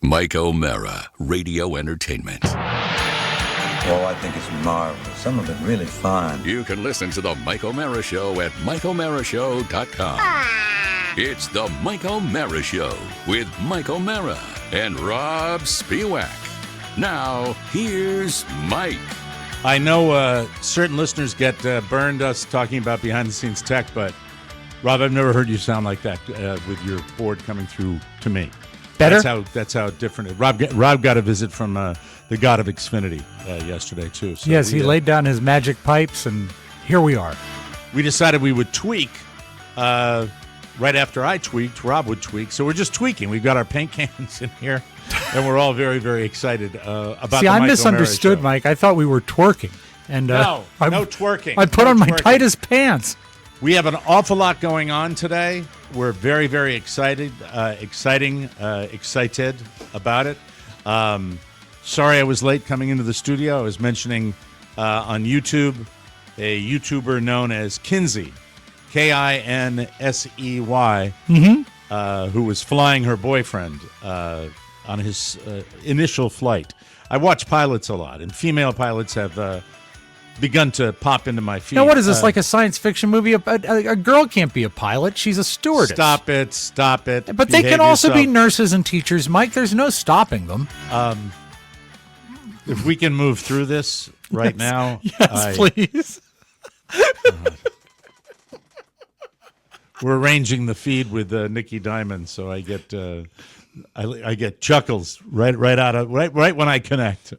Mike O'Mara, Radio Entertainment. Oh, I think it's marvelous. Some of it really fun. You can listen to The Mike O'Mara Show at MikeO'MaraShow.com. It's The Mike O'Mara Show with Mike O'Mara and Rob Spiewak. Now, here's Mike. I know certain listeners get burned us talking about behind-the-scenes tech, but, Rob, I've never heard you sound like that with your board coming through to me. Better? That's how different it is. Rob got a visit from the god of Xfinity yesterday, too. So yes, he laid down his magic pipes, and here we are. We decided we would tweak. Right after I tweaked, Rob would tweak. So we're just tweaking. We've got our paint cans in here, and we're all very, very excited about the I Mike misunderstood, O'Mara Show. Mike. I thought we were twerking. And no twerking. I put on my tightest pants. We have an awful lot going on today. We're very, very excited about it. Sorry I was late coming into the studio. I was mentioning on YouTube a YouTuber known as Kinsey, Kinsey, who was flying her boyfriend on his initial flight. I watch pilots a lot, and female pilots have begun to pop into my feed. Now, what is this, like a science fiction movie? A girl can't be a pilot. She's a stewardess. Stop it. But they can also be nurses and teachers, Mike. There's no stopping them. If we can move through this right now. Yes, please. We're arranging the feed with Nikki Diamond, so I get I get chuckles right when I connect.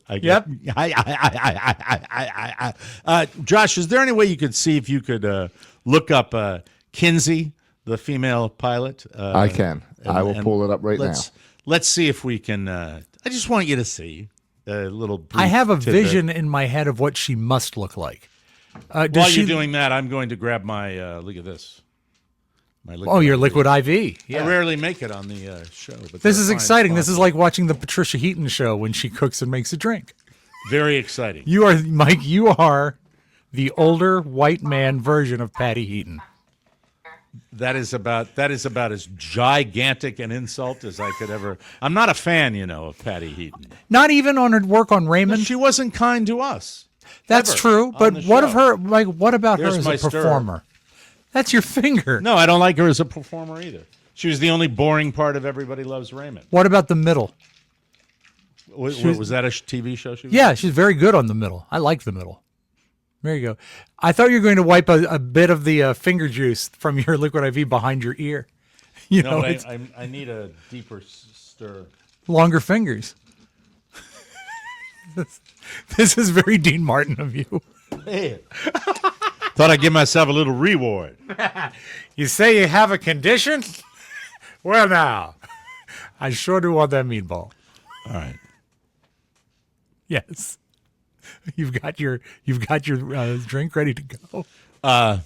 Josh, is there any way you could see if you could look up Kinsey, the female pilot? I can. I will pull it up right now. Let's see if we can. I just want you to see a little. I have a vision in my head of what she must look like. While you're doing that, I'm going to grab my. Look at this. Your liquid IV. Yeah. I rarely make it on the show. But this is exciting. This is like watching the Patricia Heaton show when she cooks and makes a drink. Very exciting. You are, Mike, you are the older white man version of Patty Heaton. That is about as gigantic an insult as I could ever. I'm not a fan, of Patty Heaton. Not even on her work on Raymond? She wasn't kind to us. That's true, but what of her? Like, what about her as a performer? That's your finger. No, I don't like her as a performer either. She was the only boring part of Everybody Loves Raymond. What about the middle? Was that a TV show? She's very good on the middle. I like the middle. There you go. I thought you were going to wipe a bit of the finger juice from your liquid IV behind your ear. I need a deeper stir. Longer fingers. This is very Dean Martin of you. Hey. Thought I'd give myself a little reward. You say you have a condition? Well, now, I sure do want that meatball. All right. Yes. You've got your drink ready to go. I'm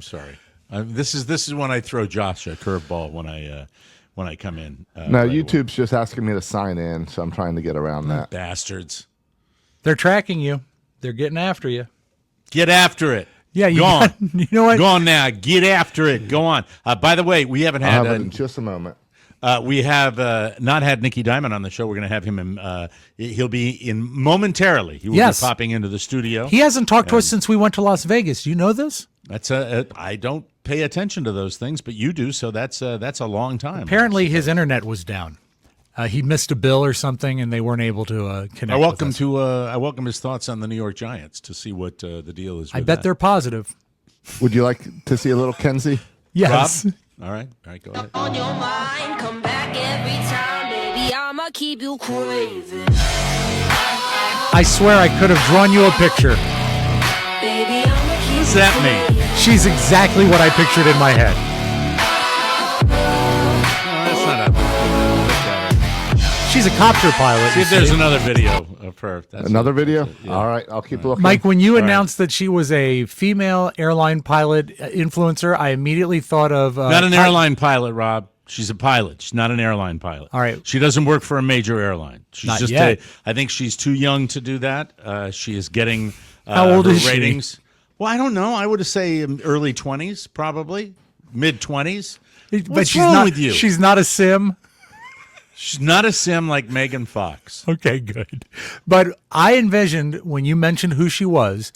sorry. This is when I throw Josh a curveball when I come in. No, YouTube's just asking me to sign in, so I'm trying to get around that. Bastards. They're tracking you. They're getting after you. Get after it. Yeah, go on. You know what? Go on now. Get after it. Go on. By the way, we haven't had. I'll have it in just a moment. We have not had Nikki Diamond on the show. We're going to have him in. He'll be in momentarily. He will be popping into the studio. He hasn't talked to us since we went to Las Vegas. Do you know this? That's I don't pay attention to those things, but you do. So that's a long time. Apparently, his internet was down. He missed a bill or something, and they weren't able to connect. I welcome his thoughts on the New York Giants to see what the deal is. I bet they're positive. Would you like to see a little Kinsey? Yes. Rob? All right, go ahead. On your mind, come back every time, baby. I'ma keep you crazy. I swear I could have drawn you a picture. Baby, I'ma keep What does that mean? She's exactly what I pictured in my head. That's not a. She's a copter pilot. See if there's another video of her. Another video? Yeah. All right, I'll keep looking. Mike, when you announced that she was a female airline pilot influencer, I immediately thought of... not an airline pilot, Rob. She's a pilot. She's not an airline pilot. All right. She doesn't work for a major airline. She's not just yet. I think she's too young to do that. She is getting How old her is ratings. she? Well, I don't know. I would say early 20s, probably. Mid-20s. But What's she's wrong not, with you? She's not a sim. She's not a sim like Megan Fox. Okay, good. But I envisioned when you mentioned who she was,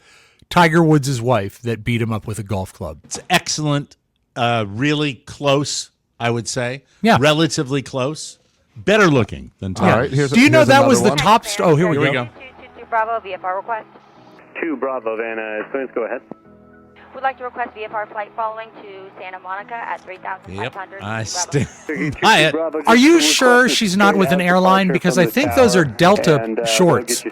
Tiger Woods' wife that beat him up with a golf club. It's excellent, really close, I would say. Yeah. Relatively close. Better looking than Tiger. All right, Do you know here's that was another the one. top? Oh, here we go. 222 Bravo, VFR request. 2 Bravo, Vanna. Students, go ahead. Would like to request VFR flight following to Santa Monica at 3,500. I Bravo. stand by it. Are you sure she's not with an airline? Because I think those are Delta shorts.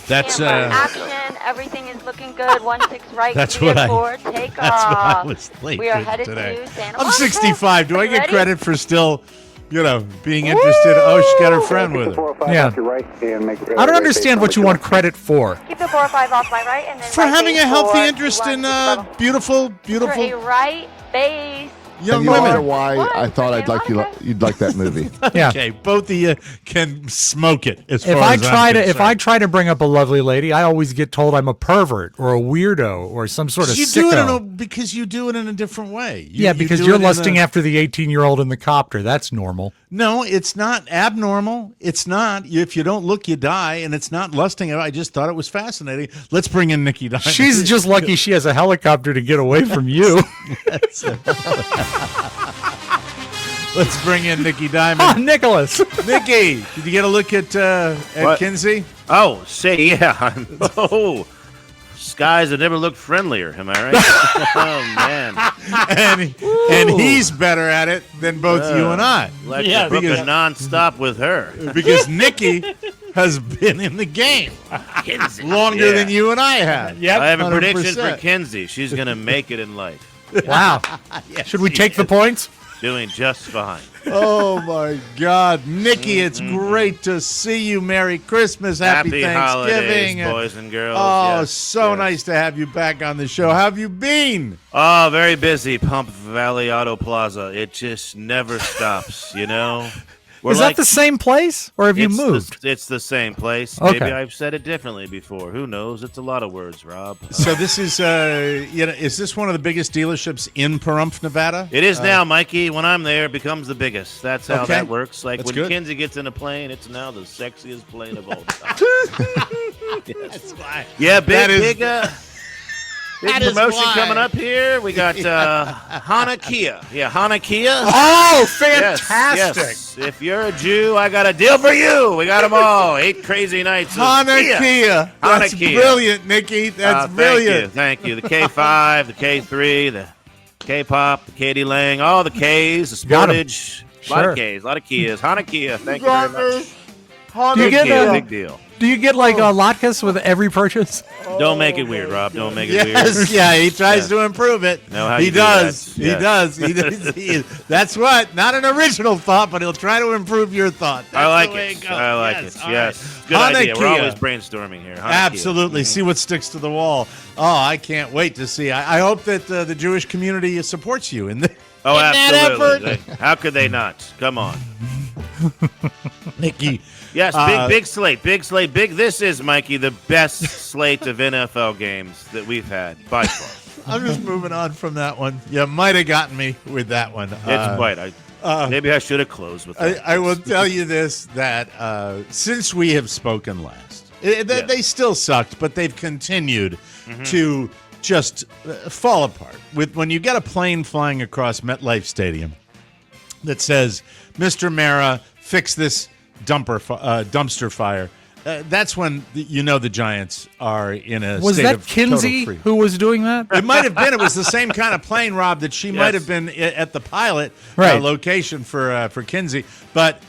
That's Action. Everything is looking good. 16 right. That's clear what I- forward. Take that's off. what I was thinking We are headed today. to Santa I'm Monica. 65. Do I get Ready? credit for still, being interested? Oh, she got her friend with her. Yeah. I don't understand what you want credit for. Keep the 405 off my right, and then For right having base a healthy 4, interest in 21, beautiful For a right base. young And you wonder women. why What? I thought I'd like you'd like that movie. Yeah. Okay, both of you can smoke it. As If far I as I'm try to concerned. to bring up a lovely lady, I always get told I'm a pervert or a weirdo or some sort of you do it sicko. because you do it in a different way. Yeah, because do you're it in lusting a- after the 18-year-old in the copter. That's normal. No, it's not abnormal. It's not. If you don't look, you die, and it's not lusting. I just thought it was fascinating. Let's bring in Nikki Diamond. She's just lucky she has a helicopter to get away from you. Let's bring in Nikki Ah, Diamond. Nicholas. Nikki, did you get a look at What? Kinsey? Oh, say yeah. Oh, skies have never looked friendlier. Am I right? Oh man, and he's better at it than both you and I. Let's Yeah, book because- a nonstop with her. Because Nikki has been in the game longer Yeah. than you and I have. I have a prediction 100%. for Kinsey. She's gonna make it in life, Wow. Should we take the points? doing just fine. Oh my God, Nikki! It's great to see you. Merry Christmas, Happy Thanksgiving, holidays, boys and girls. Oh, Yes, so yes. nice to have you back on the show. How have you been? Oh, very busy. Pump Valley Auto Plaza. It just never stops. We're Is that the same place, or have you It's moved? It's the same place. Okay. Maybe I've said it differently before. Who knows? It's a lot of words, Rob. So this is, is this one of the biggest dealerships in Pahrump, Nevada? It is now, Mikey. When I'm there, it becomes the biggest. That's how Okay. that works. Like That's when good. Kinsey gets in a plane, it's now the sexiest plane of all time. That's why. Yeah, That is- big That is promotion why. coming up here. We got Hana Kia. Yeah, Hana Kia. Oh, Yes, fantastic. yes. If you're a Jew, I got a deal for you. We got them all. 8 crazy nights of Hana Kia. That's Kia. brilliant, Nikki. That's brilliant. Thank you. The K5, the K3, the K-pop, the Katie Lang, all the Ks, the Got 'em. Sportage. A lot of Ks, a lot of Kias. Hana Kia. Thank you very much. Do you Big get deal, big deal. Do you get like latkes with every purchase? Don't make it weird, Rob. Don't make it weird. Yes, yeah, he tries to improve it. Know how He you do does. that. He Yes. does. He does. That's what. Not an original thought, but he'll try to improve your thought. That's I like the way it. goes. I like Yes, it. all Yes. right. Good Hana idea. We're Kia. always brainstorming here. Hana Kia. Absolutely. See what sticks to the wall. Oh, I can't wait to see. I hope that the Jewish community supports you in the. Oh, in that absolutely. effort. How could they not? Come on. Nikki. Yes, big slate, big slate, big. This is, Mikey, the best slate of NFL games that we've had by far. I'm just moving on from that one. You might have gotten me with that one. It's quite. Maybe I should have closed with that. I will tell you this, that since we have spoken last, they still sucked, but they've continued to just fall apart. When you get a plane flying across MetLife Stadium that says, Mr. Mara, fix this dumpster fire, that's when the Giants are in a Was state that of Kinsey total free. who was doing that? It might have been. It was the same kind of plane, Rob, that she might have been at the pilot Right. location for Kinsey. But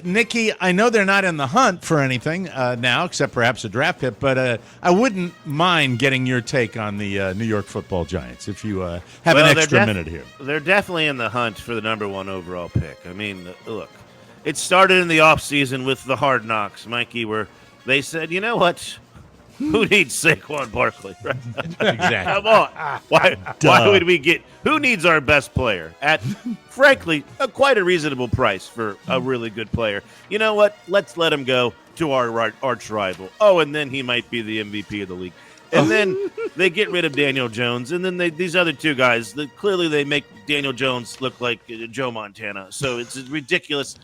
Nikki, I know they're not in the hunt for anything now, except perhaps a draft pick. But I wouldn't mind getting your take on the New York Football Giants if you have an extra minute here. They're definitely in the hunt for the number 1 overall pick. I mean, look, it started in the offseason with the Hard Knocks, Mikey, where they said, you know what? Who needs Saquon Barkley? Right? Exactly. Come on. Why would we get – who needs our best player at, frankly, quite a reasonable price for a really good player? You know what? Let's let him go to our arch rival. Oh, and then he might be the MVP of the league. And then they get rid of Daniel Jones, and then these other two guys, clearly they make Daniel Jones look like Joe Montana. So it's ridiculous.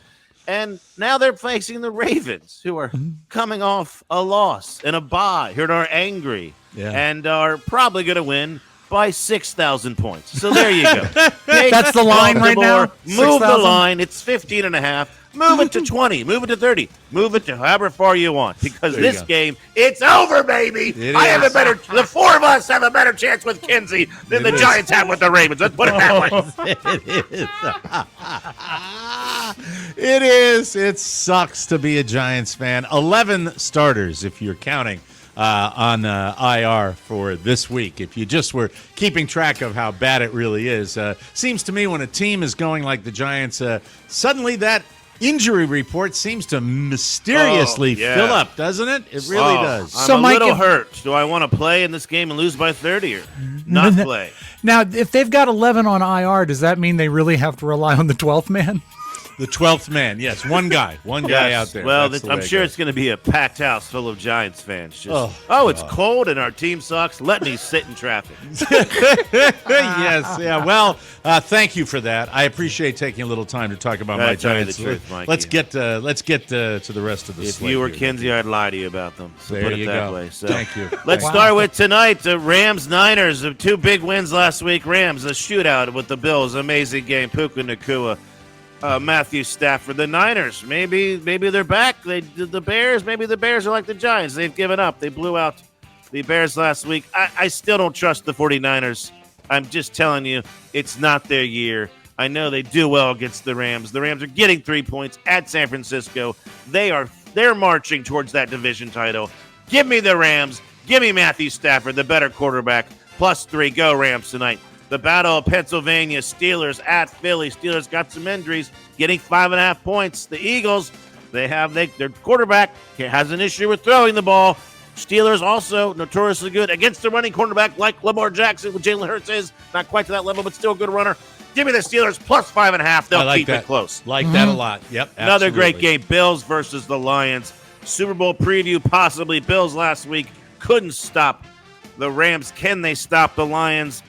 And now they're facing the Ravens, who are coming off a loss and a bye, who are angry and are probably going to win by 6,000 points. So there you go. That's the line right now? Move the line. It's 15.5. Move it to 20. Move it to 30. Move it to however far you want. Because this game, it's over, baby. The four of us have a better chance with Kinsey than the Giants have with the Ravens. Let's put it that way. It is. It sucks to be a Giants fan. 11 starters, if you're counting, on IR for this week. If you just were keeping track of how bad it really is. Seems to me when a team is going like the Giants, suddenly that injury report seems to mysteriously fill up, doesn't it? It really does. I'm a little hurt. Do I want to play in this game and lose by 30 or not play? Now, if they've got 11 on IR, does that mean they really have to rely on the 12th man? The 12th man, yes. One guy out there. Well, I'm sure it's going to be a packed house full of Giants fans. It's cold and our team sucks. Let me sit in traffic. Yes, yeah. Well, thank you for that. I appreciate taking a little time to talk about my Giants. The truth, Mikey. Let's get to the rest of the slate. If you were Kinsey, I'd lie to you about them. So there put it you that go. way. So thank you. Let's start with tonight. The Rams-Niners, 2 big wins last week. Rams, a shootout with the Bills. Amazing game. Puka Nacua. Matthew Stafford. The Niners, maybe they're back. The Bears, maybe the Bears are like the Giants. They've given up. They blew out the Bears last week. I still don't trust the 49ers. I'm just telling you, it's not their year. I know they do well against the Rams. The Rams are getting 3 points at San Francisco. They're marching towards that division title. Give me the Rams. Give me Matthew Stafford, the better quarterback. +3. Go Rams tonight. The Battle of Pennsylvania, Steelers at Philly. Steelers got some injuries, getting 5.5 points. The Eagles, their quarterback has an issue with throwing the ball. Steelers also notoriously good against the running quarterback like Lamar Jackson, with Jalen Hurts is. Not quite to that level, but still a good runner. Give me the Steelers +5.5. They'll keep it close. Like that a lot. Yep. Another absolutely. great game. Bills versus the Lions. Super Bowl preview, possibly. Bills last week couldn't stop the Rams. Can they stop the Lions?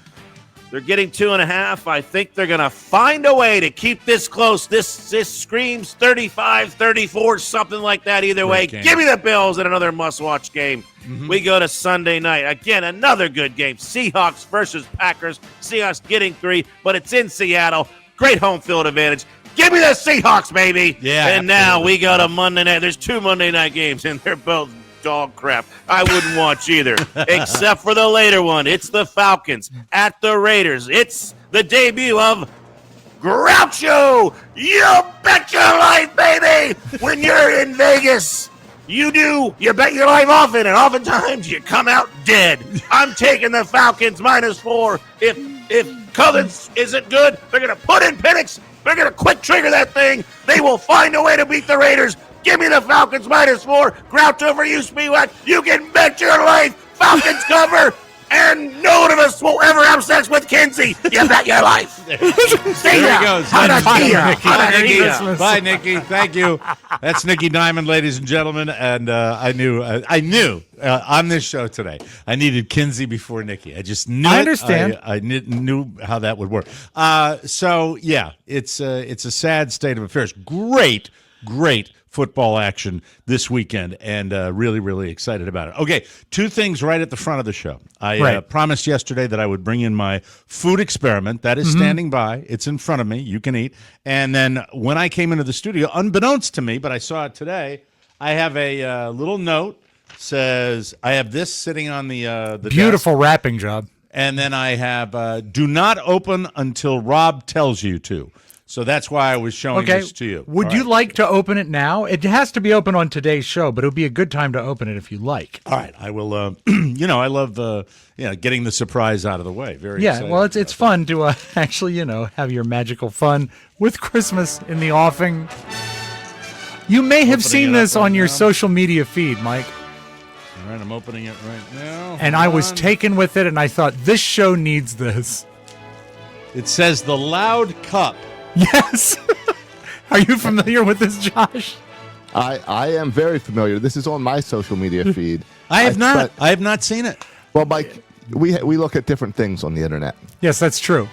They're getting 2.5. I think they're going to find a way to keep this close. This screams 35-34, something like that. Either way, give me the Bills in another must-watch game. We go to Sunday night. Again, another good game. Seahawks versus Packers. Seahawks getting 3, but it's in Seattle. Great home field advantage. Give me the Seahawks, baby. Yeah. And now we go to Monday night. There's 2 Monday night games, and they're both dog crap. I wouldn't watch either, except for the later one. It's the Falcons at the Raiders. It's the debut of Groucho. You bet your life, baby. When you're in Vegas, you bet your life often, and oftentimes you come out dead. I'm taking the Falcons -4. If Cousins isn't good, they're going to put in Penix. They're going to quick trigger that thing. They will find a way to beat the Raiders. Give me the Falcons -4. Groucho for you, Spiewak. You can bet your life. Falcons cover. And no one of us will ever have sex with Kinsey. You bet your life. See There he goes. Bye, Nikki. Thank you. That's Nikki Diamond, ladies and gentlemen. And I knew on this show today, I needed Kinsey before Nikki. I just knew. I understand. I knew how that would work. So yeah, it's a sad state of affairs. Great football action this weekend, and really, really excited about it. Okay, 2 things right at the front of the show. I promised yesterday that I would bring in my food experiment. That is standing by. It's in front of me. You can eat. And then when I came into the studio, unbeknownst to me, but I saw it today, I have a little note. Says, I have this sitting on the beautiful desk. wrapping job. And then I have, do not open until Rob tells you to. So that's why I was showing this to you. Would you like to open it now? It has to be open on today's show, but it would be a good time to open it if you like. All right, I will. I love getting the surprise out of the way. Very excited. Well, it's fun to actually have your magical fun with Christmas in the offing. You may have seen this on your social media feed, Mike. All right, I'm opening it right now. And I was taken with it, and I thought this show needs this. It says the Loud Cup. Yes. Are you familiar with this, Josh? I am very familiar. This is on my social media feed. I have not seen it. Well, Mike, we look at different things on the internet. Yes, that's true.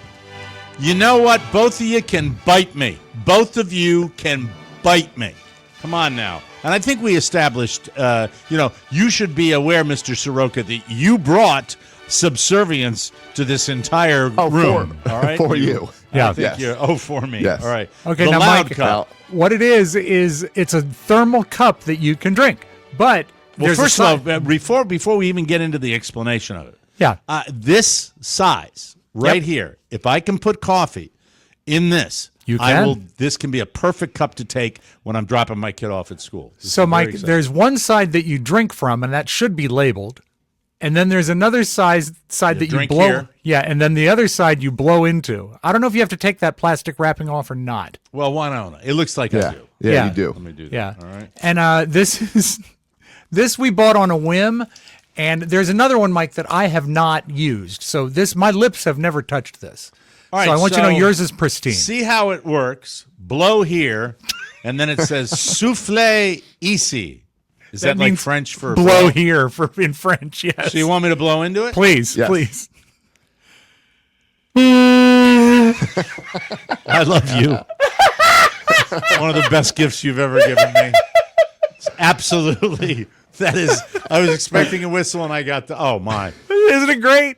You know what? Both of you can bite me. Both of you can bite me. Come on now. And I think we established, you should be aware, Mr. Soroka, that you brought subservience to this entire room. All right? For you. Yeah. I think you're, for me. Yes. All right. Okay, the now, loud Mike, cup. what it is it's a thermal cup that you can drink. But Well, first of all, before we even get into the explanation of it, this size right here, if I can put coffee in this, you can. This can be a perfect cup to take when I'm dropping my kid off at school. So, Mike, there's one side that you drink from, and that should be labeled. And then there's another side that you blow. Here. Yeah, and then the other side you blow into. I don't know if you have to take that plastic wrapping off or not. Well, why not? It looks like I do. Yeah, you do. Let me do that. Yeah. All right. And this we bought on a whim. And there's another one, Mike, that I have not used. So my lips have never touched this. All right, so I want you to know yours is pristine. See how it works. Blow here, and then it says souffle ici. Is that like French for blow here in French? Yes. So you want me to blow into it? Please, Yes. please. I love you. One of the best gifts you've ever given me. It's absolutely. That is. I was expecting a whistle, and I got the. Oh my! Isn't it great?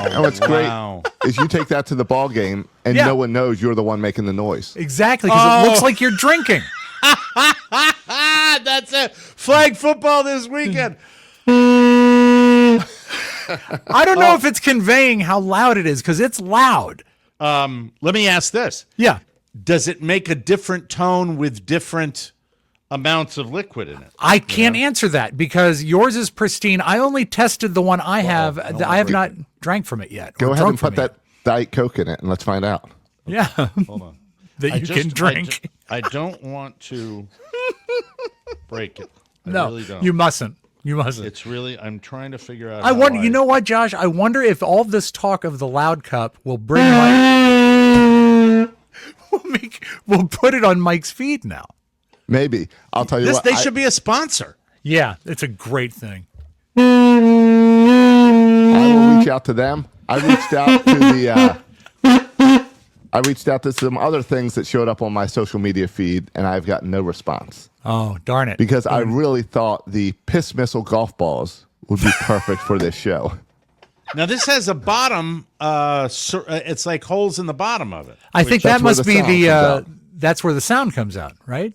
And what's great is you take that to the ball game, and no one knows you're the one making the noise. Exactly, because it looks like you're drinking. That's it. Flag football this weekend. I don't know if it's conveying how loud it is, because it's loud. Let me ask this. Yeah. Does it make a different tone with different amounts of liquid in it? I can't answer that because yours is pristine. I only tested the one I have. I have not drank from it yet. Go ahead and put that Diet Coke in it, and let's find out. Yeah. Hold on. That you can drink. I don't want to break it. I No, really don't. you mustn't. You mustn't. It's really, I'm trying to figure out. I wonder, you know what, Josh? I wonder if all this talk of the loud cup will bring Mike. We'll put it on Mike's feed now. Maybe. I'll tell you what. They should be a sponsor. Yeah, it's a great thing. I will reach out to them. I reached out to some other things that showed up on my social media feed, and I've gotten no response. Oh, darn it. Because I really thought the piss missile golf balls would be perfect for this show. Now, this has a bottom. It's like holes in the bottom of it. I think that must be that's where the sound comes out, right?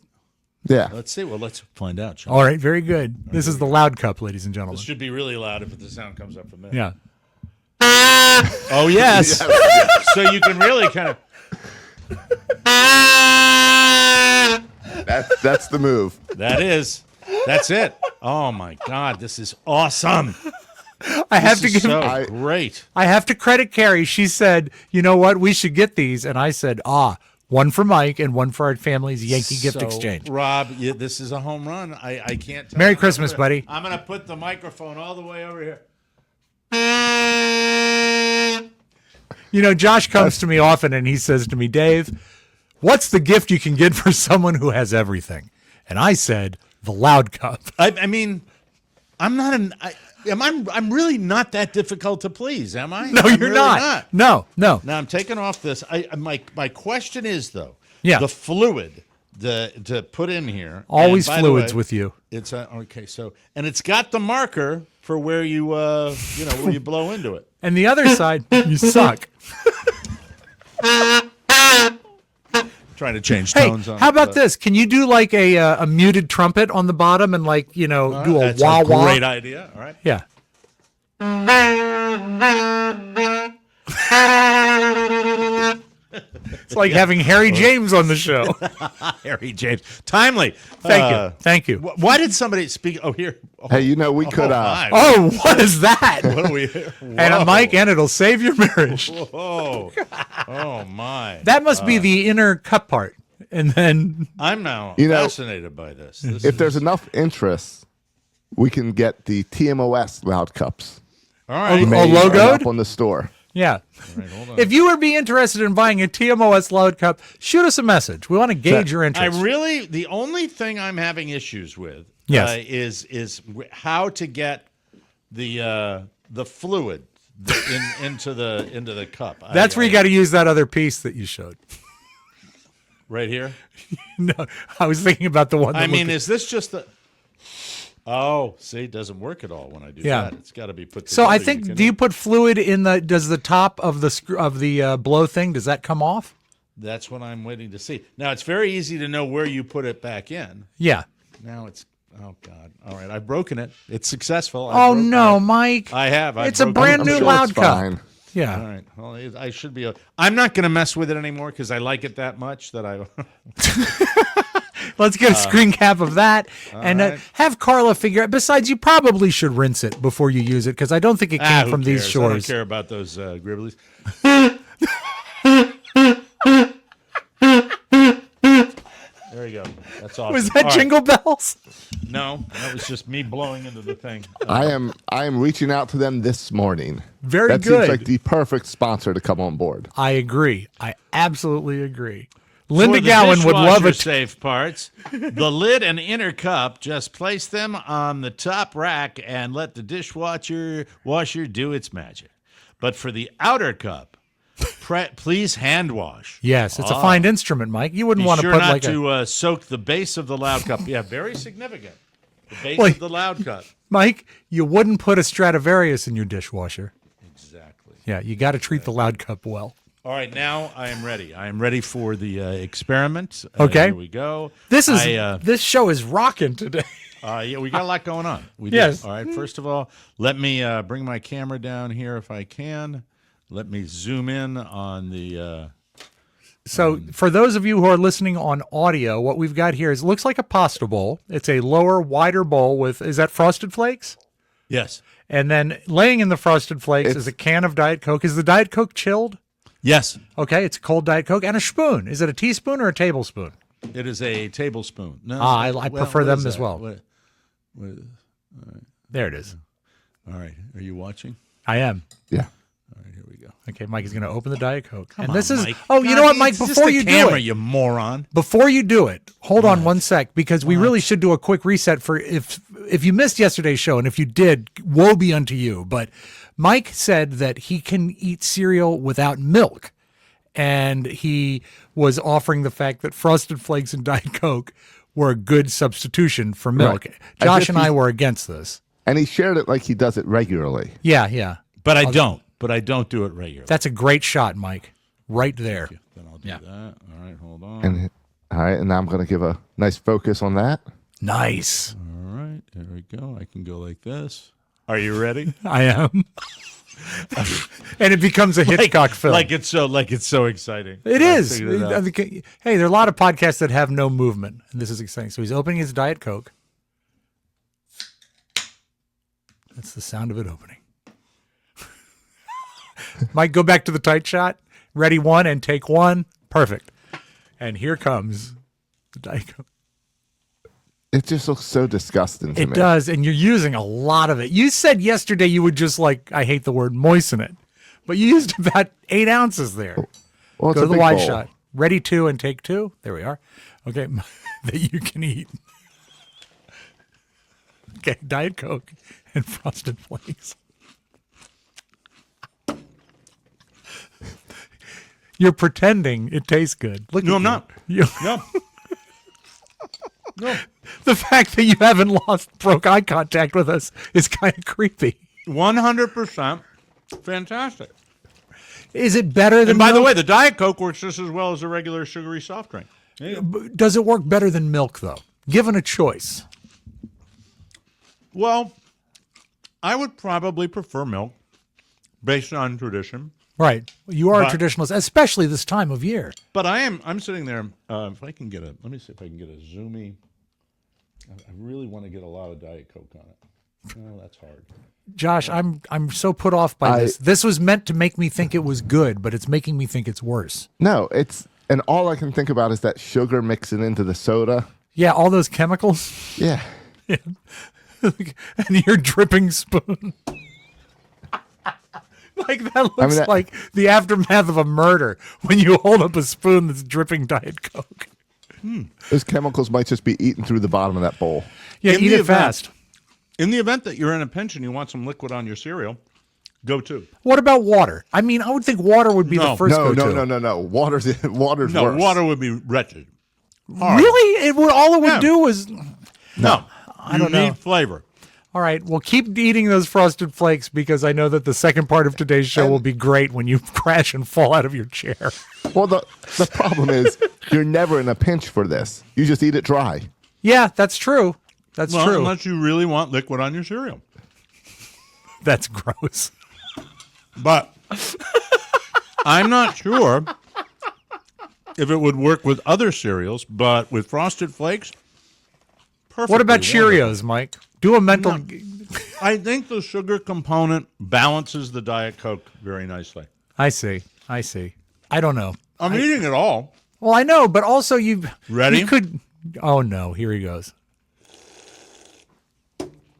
Yeah. Let's see. Well, let's find out. Sean. All right, very good. This is the loud cup, ladies and gentlemen. This should be really loud if the sound comes up from there. Yeah. Oh, yes. So you can really kind of. That's the move. That's it. Oh my God, this is awesome. I have to give great. I have to credit Carrie. She said, "You know what? We should get these." And I said, one for Mike and one for our family's Yankee gift exchange. Rob, this is a home run. I can't tell. Merry Christmas, buddy. I'm going to put the microphone all the way over here. You know, Josh comes to me often and he says to me, "Dave, what's the gift you can get for someone who has everything?" And I said, the loud cup. I mean, I'm not I'm really not that difficult to please, am I? No, you're really not. No. Now I'm taking off this. My question is though, the fluid to put in here. Always fluids with you. It's okay. So and it's got the marker for where you where you blow into it. And the other side, you suck. Trying to change tones. How about this? Can you do like a muted trumpet on the bottom and like do a that's wah a wah? Great idea. All right. Yeah. It's like having Harry James on the show. Harry James, timely. Thank you. Why did somebody speak? Oh, here. Oh, hey, we could. What is that? What are we? And Mike, and it'll save your marriage. Whoa. Oh my. That must be the inner cup part. And then I'm now fascinated by this. If there's enough interest, we can get the TMOS loud cups. All right. Logoed up on the store. Yeah. Right, hold on. If you would be interested in buying a TMOS loud cup, shoot us a message. We want to gauge your interest. The only thing I'm having issues with is how to get the fluid into the cup. That's where you got to use that other piece that you showed. Right here? No, I was thinking about the one. I mean, is this just the... Oh, see, it doesn't work at all when I do that. It's got to be put together. So I think, do you put fluid in the, does the top of the blow thing, does that come off? That's what I'm waiting to see. Now, it's very easy to know where you put it back in. Yeah. Now it's, oh, God. All right, I've broken it. It's successful. Oh, no, Mike. I have. It's a brand new loud cup. Yeah. All right. Well, I should be. I'm not going to mess with it anymore because I like it that much that I. Let's get a screen cap of that and have Carla figure out. Besides, you probably should rinse it before you use it because I don't think it came from these shores. I don't care about those gribblies. There you go. That's awesome. Was that Jingle Bells? No, that was just me blowing into the thing. I am reaching out to them this morning. Very that good. Seems like the perfect sponsor to come on board. I agree. I absolutely agree. Linda Gowan would love it. Safe parts. The lid and inner cup, just place them on the top rack and let the dishwasher do its magic. But for the outer cup, please hand wash. Yes, it's a fine instrument, Mike. You wouldn't want to put like to soak the base of the loud cup. Yeah, very significant. The base of the loud cup. Mike, you wouldn't put a Stradivarius in your dishwasher. Exactly. Yeah, you got to treat the loud cup well. All right, now I am ready. I am ready for the experiment. Okay. Here we go. This show is rocking today. Yeah, we got a lot going on. We yes. do. All right, first of all, let me bring my camera down here if I can. Let me zoom in on the... So for those of you who are listening on audio, what we've got here is, it looks like a pasta bowl. It's a lower, wider bowl with, is that Frosted Flakes? Yes. And then laying in the Frosted Flakes is a can of Diet Coke. Is the Diet Coke chilled? Yes. Okay, it's a cold Diet Coke. And a spoon. Is it a teaspoon or a tablespoon? It is a tablespoon. No, I prefer them as well. What, there it is. All right. Are you watching? I am. Yeah. All right, here we go. Okay, Mike is going to open the Diet Coke. Come and on, this is Mike. Oh, you know what, Mike, before you camera, do it. You moron. Before you do it, hold on one sec, because we really should do a quick reset for if you missed yesterday's show, and if you did, woe be unto you. But Mike said that he can eat cereal without milk. And he was offering the fact that Frosted Flakes and Diet Coke were a good substitution for milk. Right. Josh and I were against this. And he shared it like he does it regularly. Yeah, yeah. But I don't. But I don't do it regularly. That's a great shot, Mike. Right there. Then I'll do that. All right, hold on. And all right, and now I'm going to give a nice focus on that. Nice. All right, there we go. I can go like this. Are you ready? I am. And it becomes a Hitchcock film. Like it's so exciting. It is. Hey, there are a lot of podcasts that have no movement, and this is exciting. So he's opening his Diet Coke. That's the sound of it opening. Mike, go back to the tight shot. Ready, one, and take one. Perfect. And here comes the Diet Coke. It just looks so disgusting to me. It does, and you're using a lot of it. You said yesterday you would just, like, I hate the word moisten it, but you used about 8 ounces there. Well, go to the wide shot. Ready, two, and take two. There we are. Okay, that you can eat. Okay, Diet Coke and Frosted Flakes. You're pretending it tastes good. Look, no, I'm not. No. No. The fact that you haven't broke eye contact with us is kind of creepy. 100% fantastic. Is it better than And by milk? the way, the Diet Coke works just as well as a regular sugary soft drink. Does it work better than milk, though? Given a choice. Well, I would probably prefer milk based on tradition. Right. You are a traditionalist, especially this time of year. But I'm sitting there. If I can let me see if I can get a zoomy. I really want to get a lot of Diet Coke on it. Oh, that's hard. Josh, I'm so put off by this. This was meant to make me think it was good, but it's making me think it's worse. No, and all I can think about is that sugar mixing into the soda. Yeah, all those chemicals. Yeah. And your dripping spoon. Like that looks like the aftermath of a murder when you hold up a spoon that's dripping Diet Coke. Those chemicals might just be eaten through the bottom of that bowl. Yeah, eat it fast. In the event that you're in a pinch and you want some liquid on your cereal, go-to. What about water? I mean, I would think water would be the first go-to. No. Water's worse. No, water would be wretched. Hard. Really? All it would do was... No. I don't know. You need flavor. All right, well, keep eating those Frosted Flakes because I know that the second part of today's show will be great when you crash and fall out of your chair. Well, the problem is you're never in a pinch for this. You just eat it dry. Yeah, that's true. That's true. Unless you really want liquid on your cereal. That's gross. But I'm not sure if it would work with other cereals, but with Frosted Flakes, perfect. What about Cheerios, Mike? Do a mental... No. I think the sugar component balances the Diet Coke very nicely. I see. I don't know. I'm eating it all. Well, I know, but also you... Ready? You could... Oh, no. Here he goes.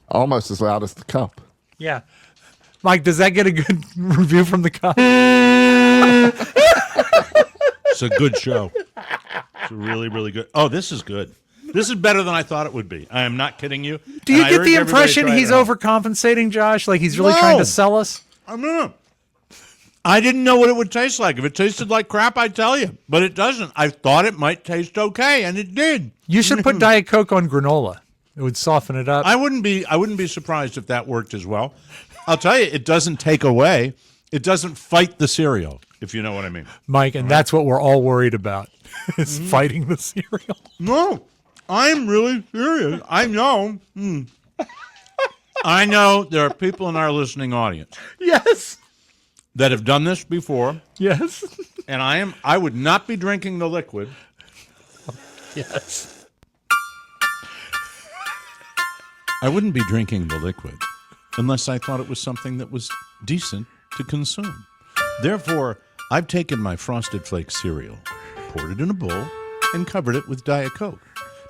Almost as loud as the cup. Yeah. Mike, does that get a good review from the cup? It's a good show. It's really, really good. Oh, this is good. This is better than I thought it would be. I am not kidding you. Do you get the impression he's overcompensating, Josh? Like he's really trying to sell us? I didn't know what it would taste like. If it tasted like crap, I'd tell you. But it doesn't. I thought it might taste okay, and it did. You should put Diet Coke on granola. It would soften it up. I wouldn't be surprised if that worked as well. I'll tell you, it doesn't take away. It doesn't fight the cereal, if you know what I mean. Mike, and that's what we're all worried about, is fighting the cereal. No, I'm really serious. I know. I know there are people in our listening audience. Yes. That have done this before. Yes. And I would not be drinking the liquid. Yes. I wouldn't be drinking the liquid unless I thought it was something that was decent to consume. Therefore, I've taken my Frosted Flakes cereal, poured it in a bowl, and covered it with Diet Coke.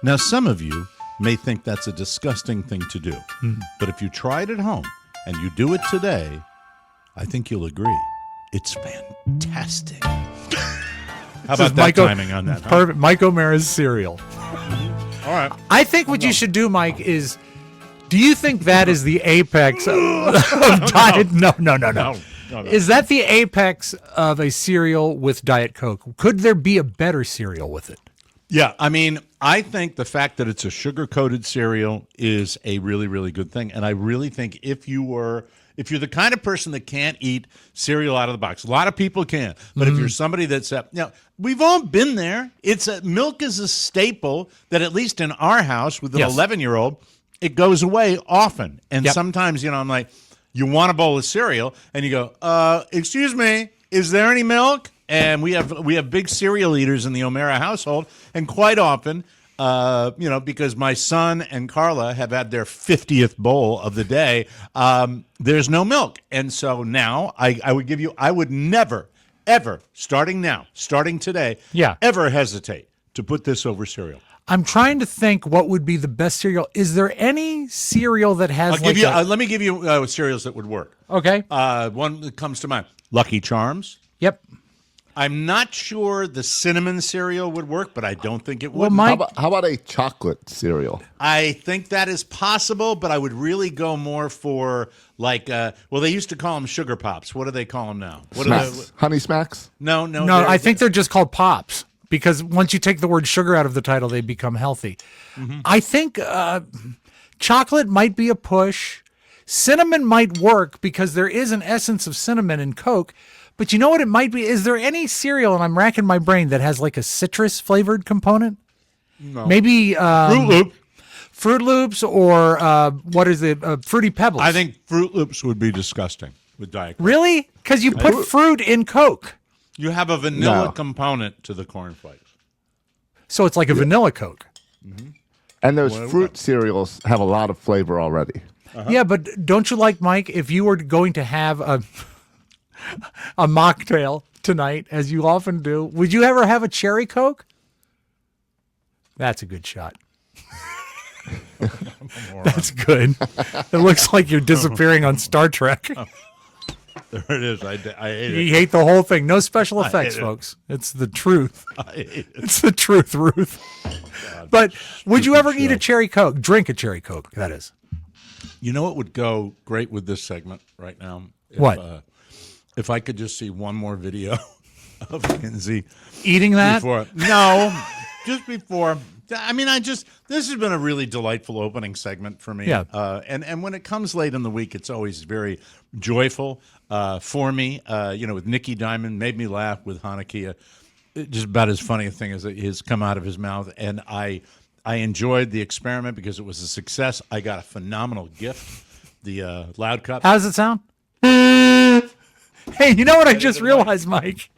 Now, some of you may think that's a disgusting thing to do, but if you try it at home and you do it today, I think you'll agree. It's fantastic. How about that timing on that? Perfect. Mike O'Mara's cereal. All right. I think what you should do, Mike, is... Do you think that is the apex of Diet? No. Is that the apex of a cereal with Diet Coke? Could there be a better cereal with it? Yeah, I mean, I think the fact that it's a sugar-coated cereal is a really, really good thing. And I really think if you're the kind of person that can't eat cereal out of the box, a lot of people can. But if you're somebody that's, we've all been there. Milk is a staple that at least in our house with an 11-year-old, it goes away often. And sometimes, I'm like, you want a bowl of cereal, and you go, excuse me, is there any milk? And we have big cereal eaters in the O'Mara household, and quite often, because my son and Carla have had their 50th bowl of the day, there's no milk. And so now I would never, ever, starting today, ever hesitate to put this over cereal. I'm trying to think what would be the best cereal. Is there any cereal that has let me give you cereals that would work. Okay. One that comes to mind. Lucky Charms. Yep. I'm not sure the cinnamon cereal would work, but I don't think it would. Well, Mike, how about a chocolate cereal? I think that is possible, but I would really go more for they used to call them Sugar Pops. What do they call them now? Honey Smacks? No. I think they're just called Pops. Because once you take the word sugar out of the title, they become healthy. I think chocolate might be a push. Cinnamon might work because there is an essence of cinnamon in Coke. But you know what it might be? Is there any cereal, and I'm racking my brain, that has like a citrus-flavored component? No. Maybe Fruit Loops. Fruit Loops or what is it? Fruity Pebbles. I think Fruit Loops would be disgusting with Diet Coke. Really? Because you put fruit in Coke. You have a vanilla component to the cornflakes. So it's like a vanilla Coke. And those fruit cereals have a lot of flavor already. Yeah, but don't you like, Mike, if you were going to have a mocktail tonight, as you often do, would you ever have a cherry Coke? That's a good shot. That's good. It looks like you're disappearing on Star Trek. There it is. I hate it. You hate the whole thing. No special effects, folks. It's the truth. I hate it. It's the truth, Ruth. But would you ever eat a cherry Coke? Drink a cherry Coke, that is. You know what would go great with this segment right now? If I could just see one more video of Kinsey eating that. Just before. I mean, this has been a really delightful opening segment for me. Yeah. And when it comes late in the week, it's always very joyful for me. With Nikki Diamond, made me laugh with Hanukkah. Just about as funny a thing as it has come out of his mouth. And I enjoyed the experiment because it was a success. I got a phenomenal gift, the Loud Cup. How does it sound? Hey, you know what I just realized, Mike?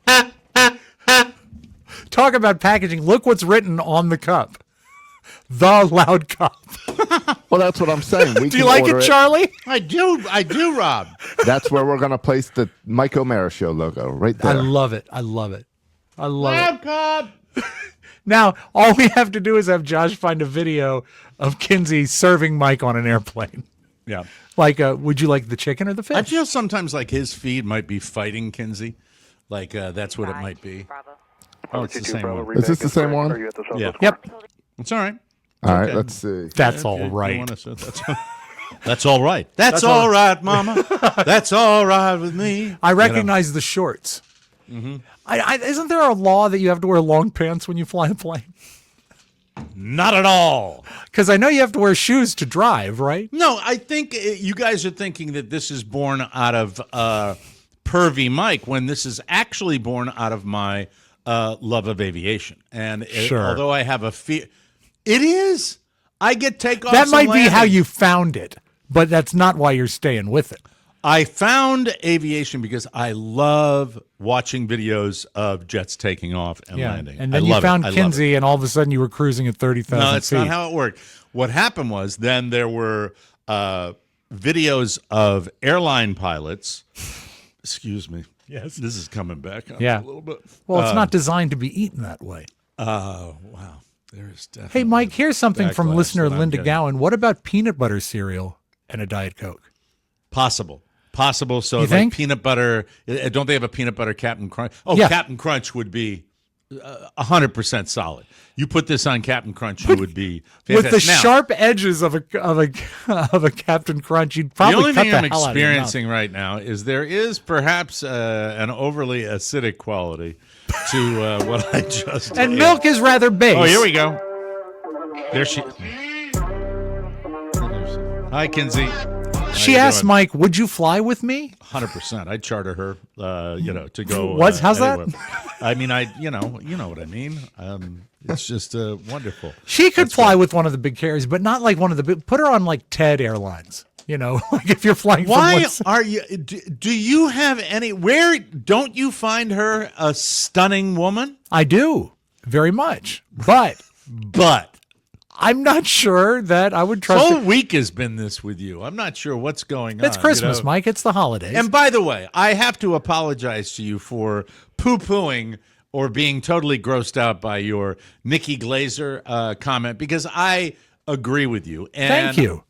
Talk about packaging. Look what's written on the cup. The Loud Cup. Well, that's what I'm saying. Do you like it, Charlie? I do, Rob. That's where we're going to place the Mike O'Mara Show logo, right there. I love it. Loud Cup. Now, all we have to do is have Josh find a video of Kinsey serving Mike on an airplane. Yeah. Like, would you like the chicken or the fish? I feel sometimes like his feed might be fighting Kinsey. Like, that's what it might be. Bravo. Oh, it's the same one. Is this the same one? Yeah. Yep. It's all right. All right, let's see. That's all right. That's all right. That's all right, Mama. That's all right with me. I recognize the shorts. Mm-hmm. Isn't there a law that you have to wear long pants when you fly a plane? Not at all. Because I know you have to wear shoes to drive, right? No, I think you guys are thinking that this is born out of pervy Mike when this is actually born out of my love of aviation. And although I have a fear, it is. I get takeoffs. That might be how you found it, but that's not why you're staying with it. I found aviation because I love watching videos of jets taking off and landing. And then you found Kinsey, and all of a sudden you were cruising at 30,000 feet. No, that's not how it worked. What happened was then there were videos of airline pilots. Excuse me. Yes. This is coming back a little bit. Well, it's not designed to be eaten that way. Oh, wow. There's definitely Hey, Mike, here's something from backlash listener that I'm Linda getting. Gowan. What about peanut butter cereal and a Diet Coke? Possible. So You like think? peanut butter, don't they have a peanut butter Captain Crunch? Oh, Yeah. Captain Crunch would be 100% solid. You put this on Captain Crunch, you would be fantastic. With the Now, sharp edges of a Captain Crunch, you'd probably the only cut thing the I'm hell out of your mouth. experiencing right now is there is perhaps an overly acidic quality to what I just And ate. milk is rather base. Oh, here we go. There she. Hi, Kinsey. She asked Mike, "Would you fly with me?" 100%. I'd charter her, to go. How's that? anywhere. I mean, you know what I mean. It's just wonderful. She could fly with one of the big carriers, but not like one of the big. Put her on like TED Airlines. Like if you're flying. Why from are you? Do you have any? Where don't you find her a stunning woman? I do very much, but I'm not sure that I would The trust. whole week has been this with you. I'm not sure what's going on. It's Christmas, Mike. It's the holidays. And by the way, I have to apologize to you for poo-pooing or being totally grossed out by your Nikki Glazer comment because I agree with you. And Thank you.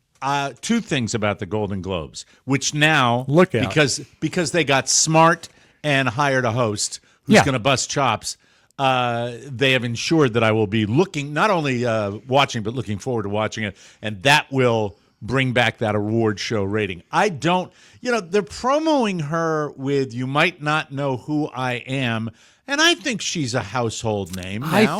Two things about the Golden Globes, which now Look out. because they got smart and hired a host who's going to bust chops. They have ensured that I will be not only watching, but looking forward to watching it, and that will bring back that award show rating. I don't, they're promoting her with "You might not know who I am," and I think she's a household name now. I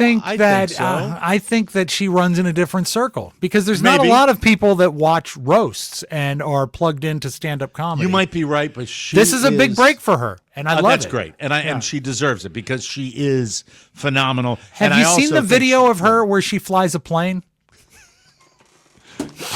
think that she runs in a different circle because there's not a lot of people that watch roasts and are plugged into stand-up comedy. You might be right, but this is a big break for her, and I love that's it. great, and she deserves it because she is phenomenal. Have and you I seen also the think video of her where she flies a plane?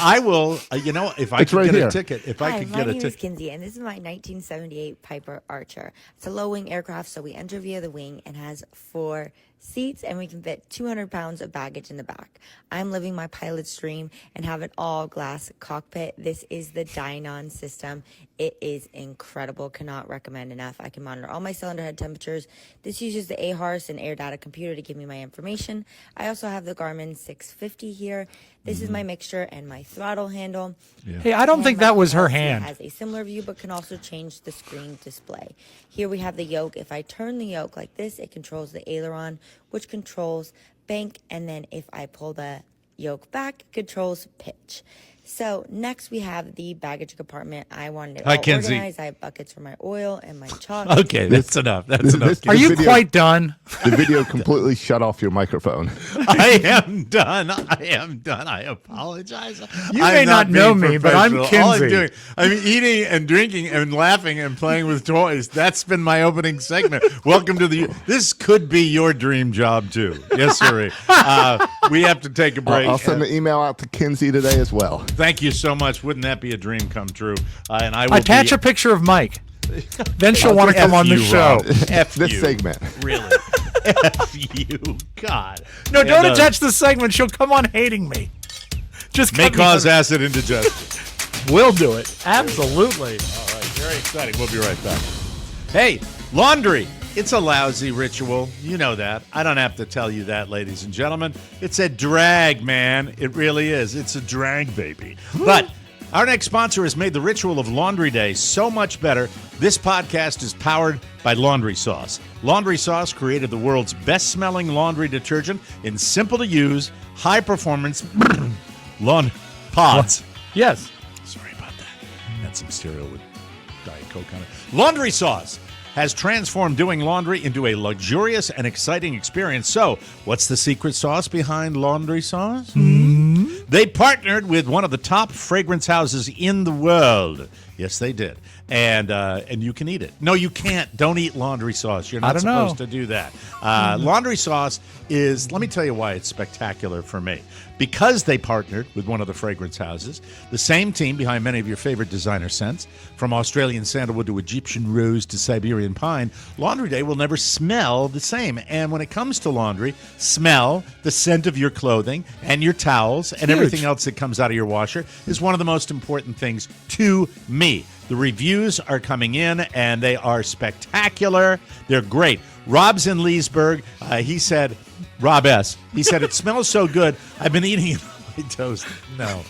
I will, if I It's could right get here. a ticket, if I could my get a name is ticket. Kinsey, and this is my 1978 Piper Archer. It's a low-wing aircraft, so we enter via the wing and has 4 seats, and we can fit 200 pounds of baggage in the back. I'm living my pilot's dream and have an all-glass cockpit. This is the Dynon system. It is incredible. Cannot recommend enough. I can monitor all my cylinder head temperatures. This uses the AHRS and air data computer to give me my information. I also have the Garmin 650 here. This is my mixture and my throttle handle. Yeah. Hey, I don't think that was her It hand. has a similar view, but can also change the screen display. Here we have the yoke. If I turn the yoke like this, it controls the aileron, which controls bank, and then if I pull the yoke back, it controls pitch. So next we have the baggage compartment. I wanted it Hi, all Kinsey. organized. I have buckets for my oil and my chalk. Okay, that's enough. That's enough. Are you video- quite done? The video completely shut off your microphone. I am done. I apologize. You I'm may not know being me, but I'm professional. All I'm Kinsey. doing, I'm eating and drinking and laughing and playing with toys. That's been my opening segment. Welcome to this could be your dream job too. Yes, sir. We have to take a break. I'll send an email out to Kinsey today as well. Thank you so much. Wouldn't that be a dream come true? And I will Attach be, a picture of Mike. Then she'll want to come on the you, show. Rob. F This you. segment. Really? F you. God. No, don't And, attach the segment. She'll come on hating me. Just May cut me cause off. acid indigestion. We'll do it. Absolutely. All right, very exciting. We'll be right back. Hey, laundry. It's a lousy ritual. You know that. I don't have to tell you that, ladies and gentlemen. It's a drag, man. It really is. It's a drag, baby. But our next sponsor has made the ritual of Laundry Day so much better. This podcast is powered by Laundry Sauce. Laundry Sauce created the world's best-smelling laundry detergent in simple-to-use, high-performance laundry pods. Yes. Sorry about that. Had some cereal with Diet Coke on it. Laundry Sauce has transformed doing laundry into a luxurious and exciting experience. So, what's the secret sauce behind Laundry Sauce? They partnered with one of the top fragrance houses in the world. Yes, they did. And you can eat it. No, you can't. Don't eat laundry sauce. You're I not don't know. supposed to do that. Laundry sauce is, let me tell you why it's spectacular for me. Because they partnered with one of the fragrance houses, the same team behind many of your favorite designer scents, from Australian sandalwood to Egyptian rose to Siberian pine, Laundry Day will never smell the same. And when it comes to laundry, smell, the scent of your clothing and your towels and everything else that comes out of your washer is one of the most important things to me. The reviews are coming in, and they are spectacular. They're great. Rob's in Leesburg. He said, Rob S., he said, it smells so good. I've been eating it on my toast. No,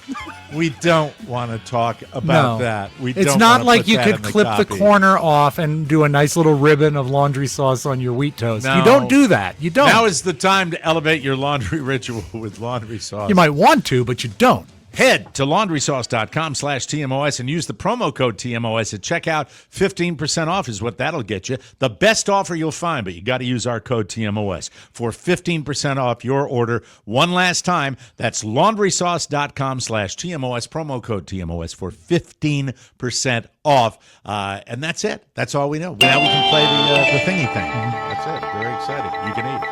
we don't want to talk about that. It's not like you could clip the corner off and do a nice little ribbon of laundry sauce on your wheat toast. No. You don't do that. You don't. Now is the time to elevate your laundry ritual with laundry sauce. You might want to, but you don't. Head to laundrysauce.com/TMOS and use the promo code TMOS at checkout. 15% off is what that'll get you. The best offer you'll find, but you got to use our code TMOS for 15% off your order. One last time, that's laundrysauce.com/TMOS, promo code TMOS for 15% off. And that's it. That's all we know. Now we can play the thingy thing. That's it. Very exciting. You can eat it.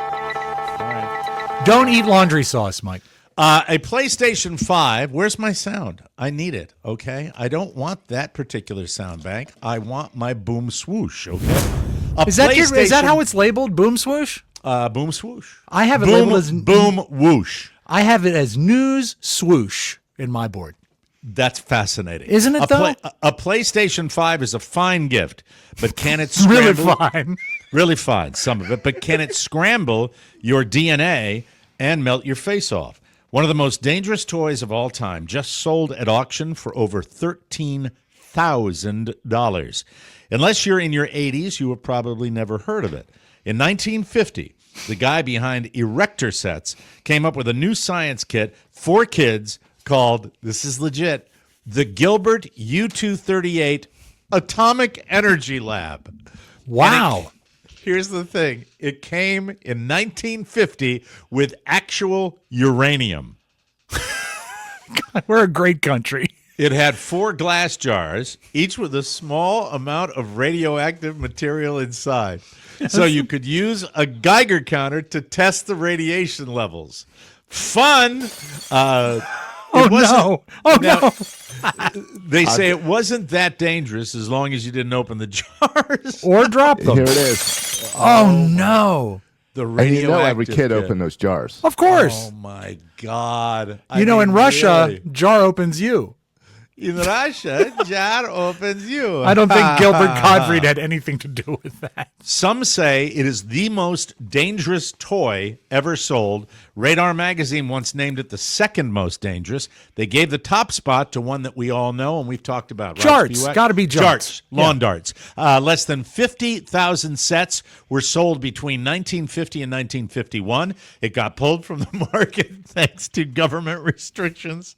All right. Don't eat laundry sauce, Mike. A PlayStation 5. Where's my sound? I need it, okay? I don't want that particular sound bank. I want my boom swoosh, okay? Is that how it's labeled? Boom swoosh? Boom swoosh. I have it boom, labeled as boom whoosh. I have it as news swoosh in my board. That's fascinating. Isn't it, though? A PlayStation 5 is a fine gift, but can it Really scramble? fine. Really fine, some of it. But can it scramble your DNA and melt your face off? One of the most dangerous toys of all time, just sold at auction for over $13,000. Unless you're in your 80s, you have probably never heard of it. In 1950, the guy behind erector sets came up with a new science kit for kids called, this is legit, the Gilbert U-238 Atomic Energy Lab. Wow. Here's the thing. It came in 1950 with actual uranium. We're a great country. It had 4 glass jars, each with a small amount of radioactive material inside. So you could use a Geiger counter to test the radiation levels. Fun. No. They say it wasn't that dangerous as long as you didn't open the jars. Or drop them. Here it is. Oh, no. The And radioactive you know every kid opened those jars. Of course. Oh, my God. In Russia, jar opens you. In Russia, jar opens you. I don't think Gilbert Gottfried had anything to do with that. Some say it is the most dangerous toy ever sold. Radar Magazine once named it the second most dangerous. They gave the top spot to one that we all know and we've talked about. Jarts. Got to be jarts. Lawn darts. Less than 50,000 sets were sold between 1950 and 1951. It got pulled from the market thanks to government restrictions.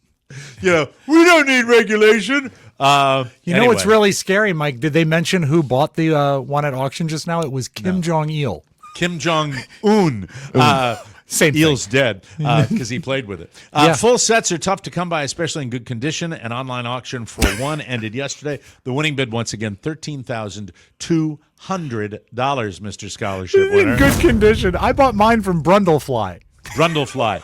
We don't need regulation. You know what's really scary, Mike? Did they mention who bought the one at auction just now? It was Kim Jong-il. Kim Jong-un. Same Eel's thing. dead because he played with it. Full sets are tough to come by, especially in good condition. An online auction for one ended yesterday. The winning bid, once again, $13,200, Mr. Scholarship winner. In good condition. I bought mine from Brundlefly. Brundlefly.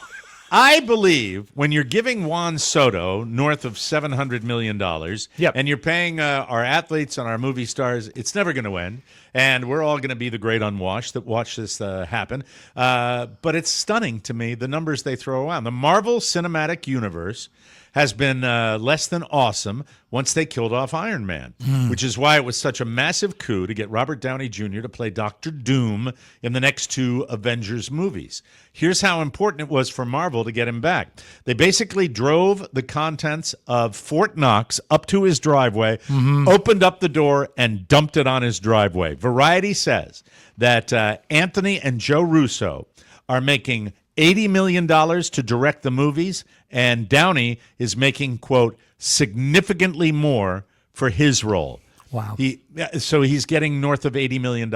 I believe when you're giving Juan Soto north of $700 million and you're paying our athletes and our movie stars, it's never going to end. And we're all going to be the great unwashed that watch this happen. But it's stunning to me, the numbers they throw around. The Marvel Cinematic Universe has been less than awesome once they killed off Iron Man, which is why it was such a massive coup to get Robert Downey Jr. to play Dr. Doom in the next two Avengers movies. Here's how important it was for Marvel to get him back. They basically drove the contents of Fort Knox up to his driveway, opened up the door, and dumped it on his driveway. Variety says that Anthony and Joe Russo are making $80 million to direct the movies, and Downey is making, quote, significantly more for his role. Wow. So he's getting north of $80 million.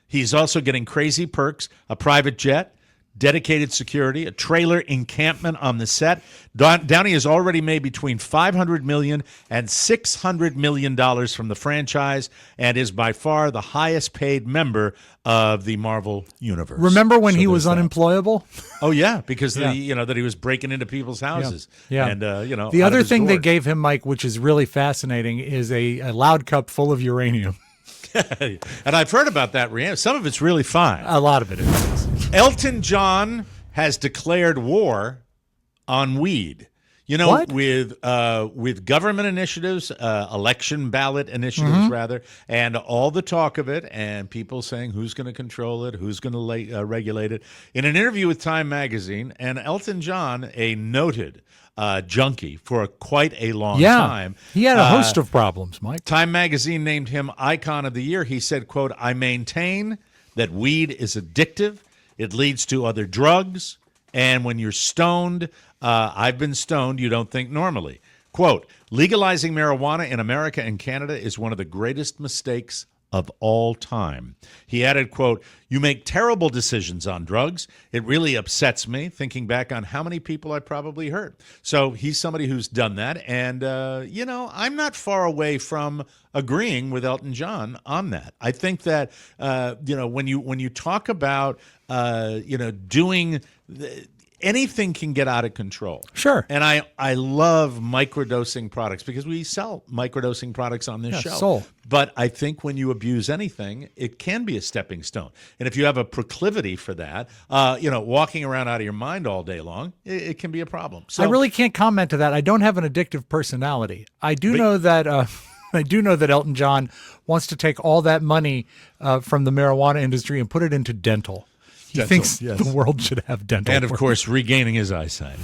He's also getting crazy perks, a private jet, dedicated security, a trailer encampment on the set. Downey has already made between $500 million and $600 million from the franchise and is by far the highest paid member of the Marvel universe. Remember when he was unemployable? Oh yeah, because that he was breaking into people's houses. Yeah. And the other thing they gave him, Mike, which is really fascinating, is a loud cup full of uranium. And I've heard about that. Some of it's really fine. A lot of it is. Elton John has declared war on weed. What? With government initiatives, election ballot initiatives, rather, and all the talk of it, and people saying who's going to control it, who's going to regulate it. In an interview with Time Magazine, and Elton John, a noted junkie for quite a long time. He had a host of problems, Mike. Time Magazine named him Icon of the Year. He said, quote, "I maintain that weed is addictive. It leads to other drugs. And when you're stoned, I've been stoned, you don't think normally." Quote, "Legalizing marijuana in America and Canada is one of the greatest mistakes of all time." He added, quote, "You make terrible decisions on drugs. It really upsets me thinking back on how many people I probably hurt." So he's somebody who's done that. And, I'm not far away from agreeing with Elton John on that. I think that, when you talk about, doing anything can get out of control. Sure. And I love microdosing products because we sell microdosing products on this show. Sold. But I think when you abuse anything, it can be a stepping stone. And if you have a proclivity for that, walking around out of your mind all day long, it can be a problem. So I really can't comment to that. I don't have an addictive personality. I do know that Elton John wants to take all that money from the marijuana industry and put it into dental. He thinks the world should have dental. And, of course, regaining his eyesight.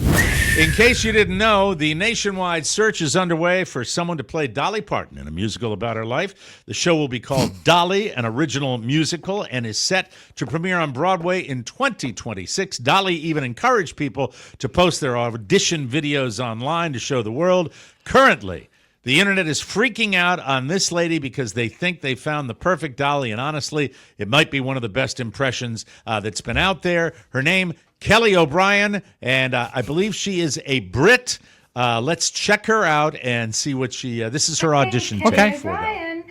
In case you didn't know, the nationwide search is underway for someone to play Dolly Parton in a musical about her life. The show will be called Dolly, an original musical, and is set to premiere on Broadway in 2026. Dolly even encouraged people to post their audition videos online to show the world. Currently, the internet is freaking out on this lady because they think they found the perfect Dolly, and honestly, it might be one of the best impressions that's been out there. Her name, Kelly O'Brien, and I believe she is a Brit. Let's check her out and see what she. This is her audition tape for Dolly.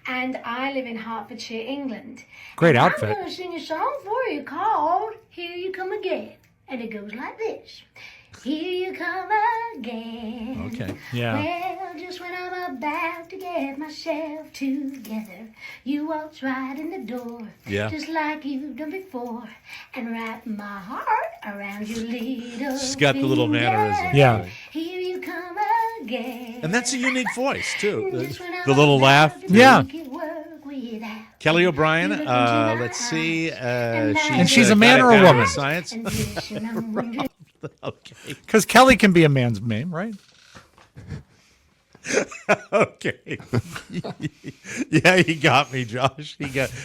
And I live in Hertfordshire, England. Great outfit. I'm going to sing a song for you called "Here You Come Again," and it goes like this. Here you come again. Okay. Yeah. Well, just when I'm about to get myself together, you walked right in the door. Yeah. Just like you've done before, and wrap my heart around your little She's got the little finger. mannerism. Yeah. Here you come again. And that's a unique voice, too. Just when I'm The little about laugh. to Yeah. make it work without Kelly O'Brien, let's see. And she's a man got or a down woman? in Science. and wishing I'm wondering. Okay. Because Kelly can be a man's name, right? Okay. Yeah, he got me, Josh.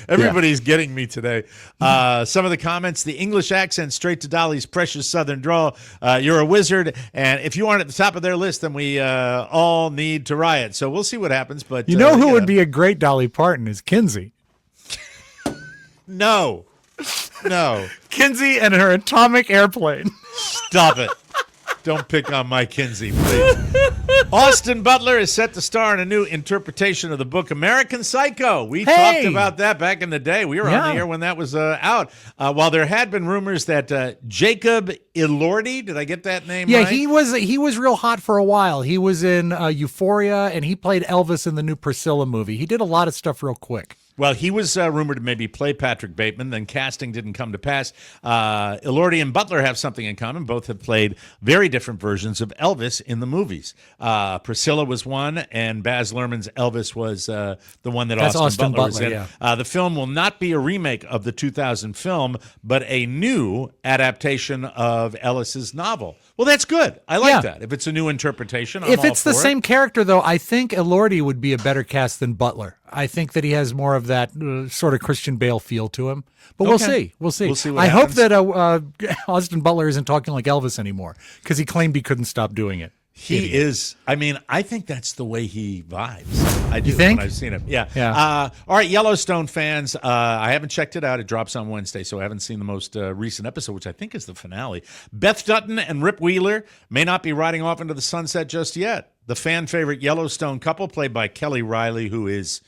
Everybody's getting me today. Some of the comments: the English accent straight to Dolly's precious Southern drawl. You're a wizard, and if you aren't at the top of their list, then we all need to riot. So we'll see what happens. But you know who would be a great Dolly Parton is Kinsey. No. Kinsey and her atomic airplane. Stop it. Don't pick on my Kinsey, please. Austin Butler is set to star in a new interpretation of the book American Psycho. We talked about that back in the day. We were on the air when that was out. While there had been rumors that Jacob Elordi, did I get that name right? Yeah, he was real hot for a while. He was in Euphoria, and he played Elvis in the new Priscilla movie. He did a lot of stuff real quick. Well, he was rumored to maybe play Patrick Bateman, then casting didn't come to pass. Elordi and Butler have something in common. Both have played very different versions of Elvis in the movies. Priscilla was one, and Baz Luhrmann's Elvis was the one that Austin Butler was in. Yeah. The film will not be a remake of the 2000 film, but a new adaptation of Ellis's novel. Well, that's good. I like that. If it's a new interpretation, I'm If all it's the for it. same character, though, I think Elordi would be a better cast than Butler. I think that he has more of that sort of Christian Bale feel to him. But we'll see. We'll see. We'll see what I happens. hope that Austin Butler isn't talking like Elvis anymore because he claimed he couldn't stop doing it. He is. I mean, I think that's the way he vibes. I do. You think? When I've seen him. Yeah. Yeah. All right, Yellowstone fans. I haven't checked it out. It drops on Wednesday, so I haven't seen the most recent episode, which I think is the finale. Beth Dutton and Rip Wheeler may not be riding off into the sunset just yet. The fan favorite Yellowstone couple, played by Kelly Riley, who is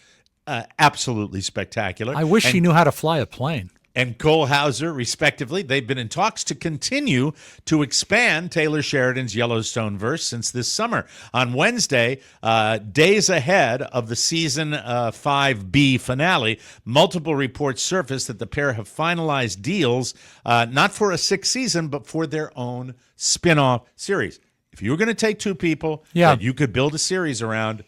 absolutely spectacular. I wish he knew how to fly a plane. And Cole Hauser, respectively. They've been in talks to continue to expand Taylor Sheridan's Yellowstone verse since this summer. On Wednesday, days ahead of the season 5B finale, multiple reports surfaced that the pair have finalized deals, not for a sixth season, but for their own spin-off series. If you were going to take two people that you could build a series around,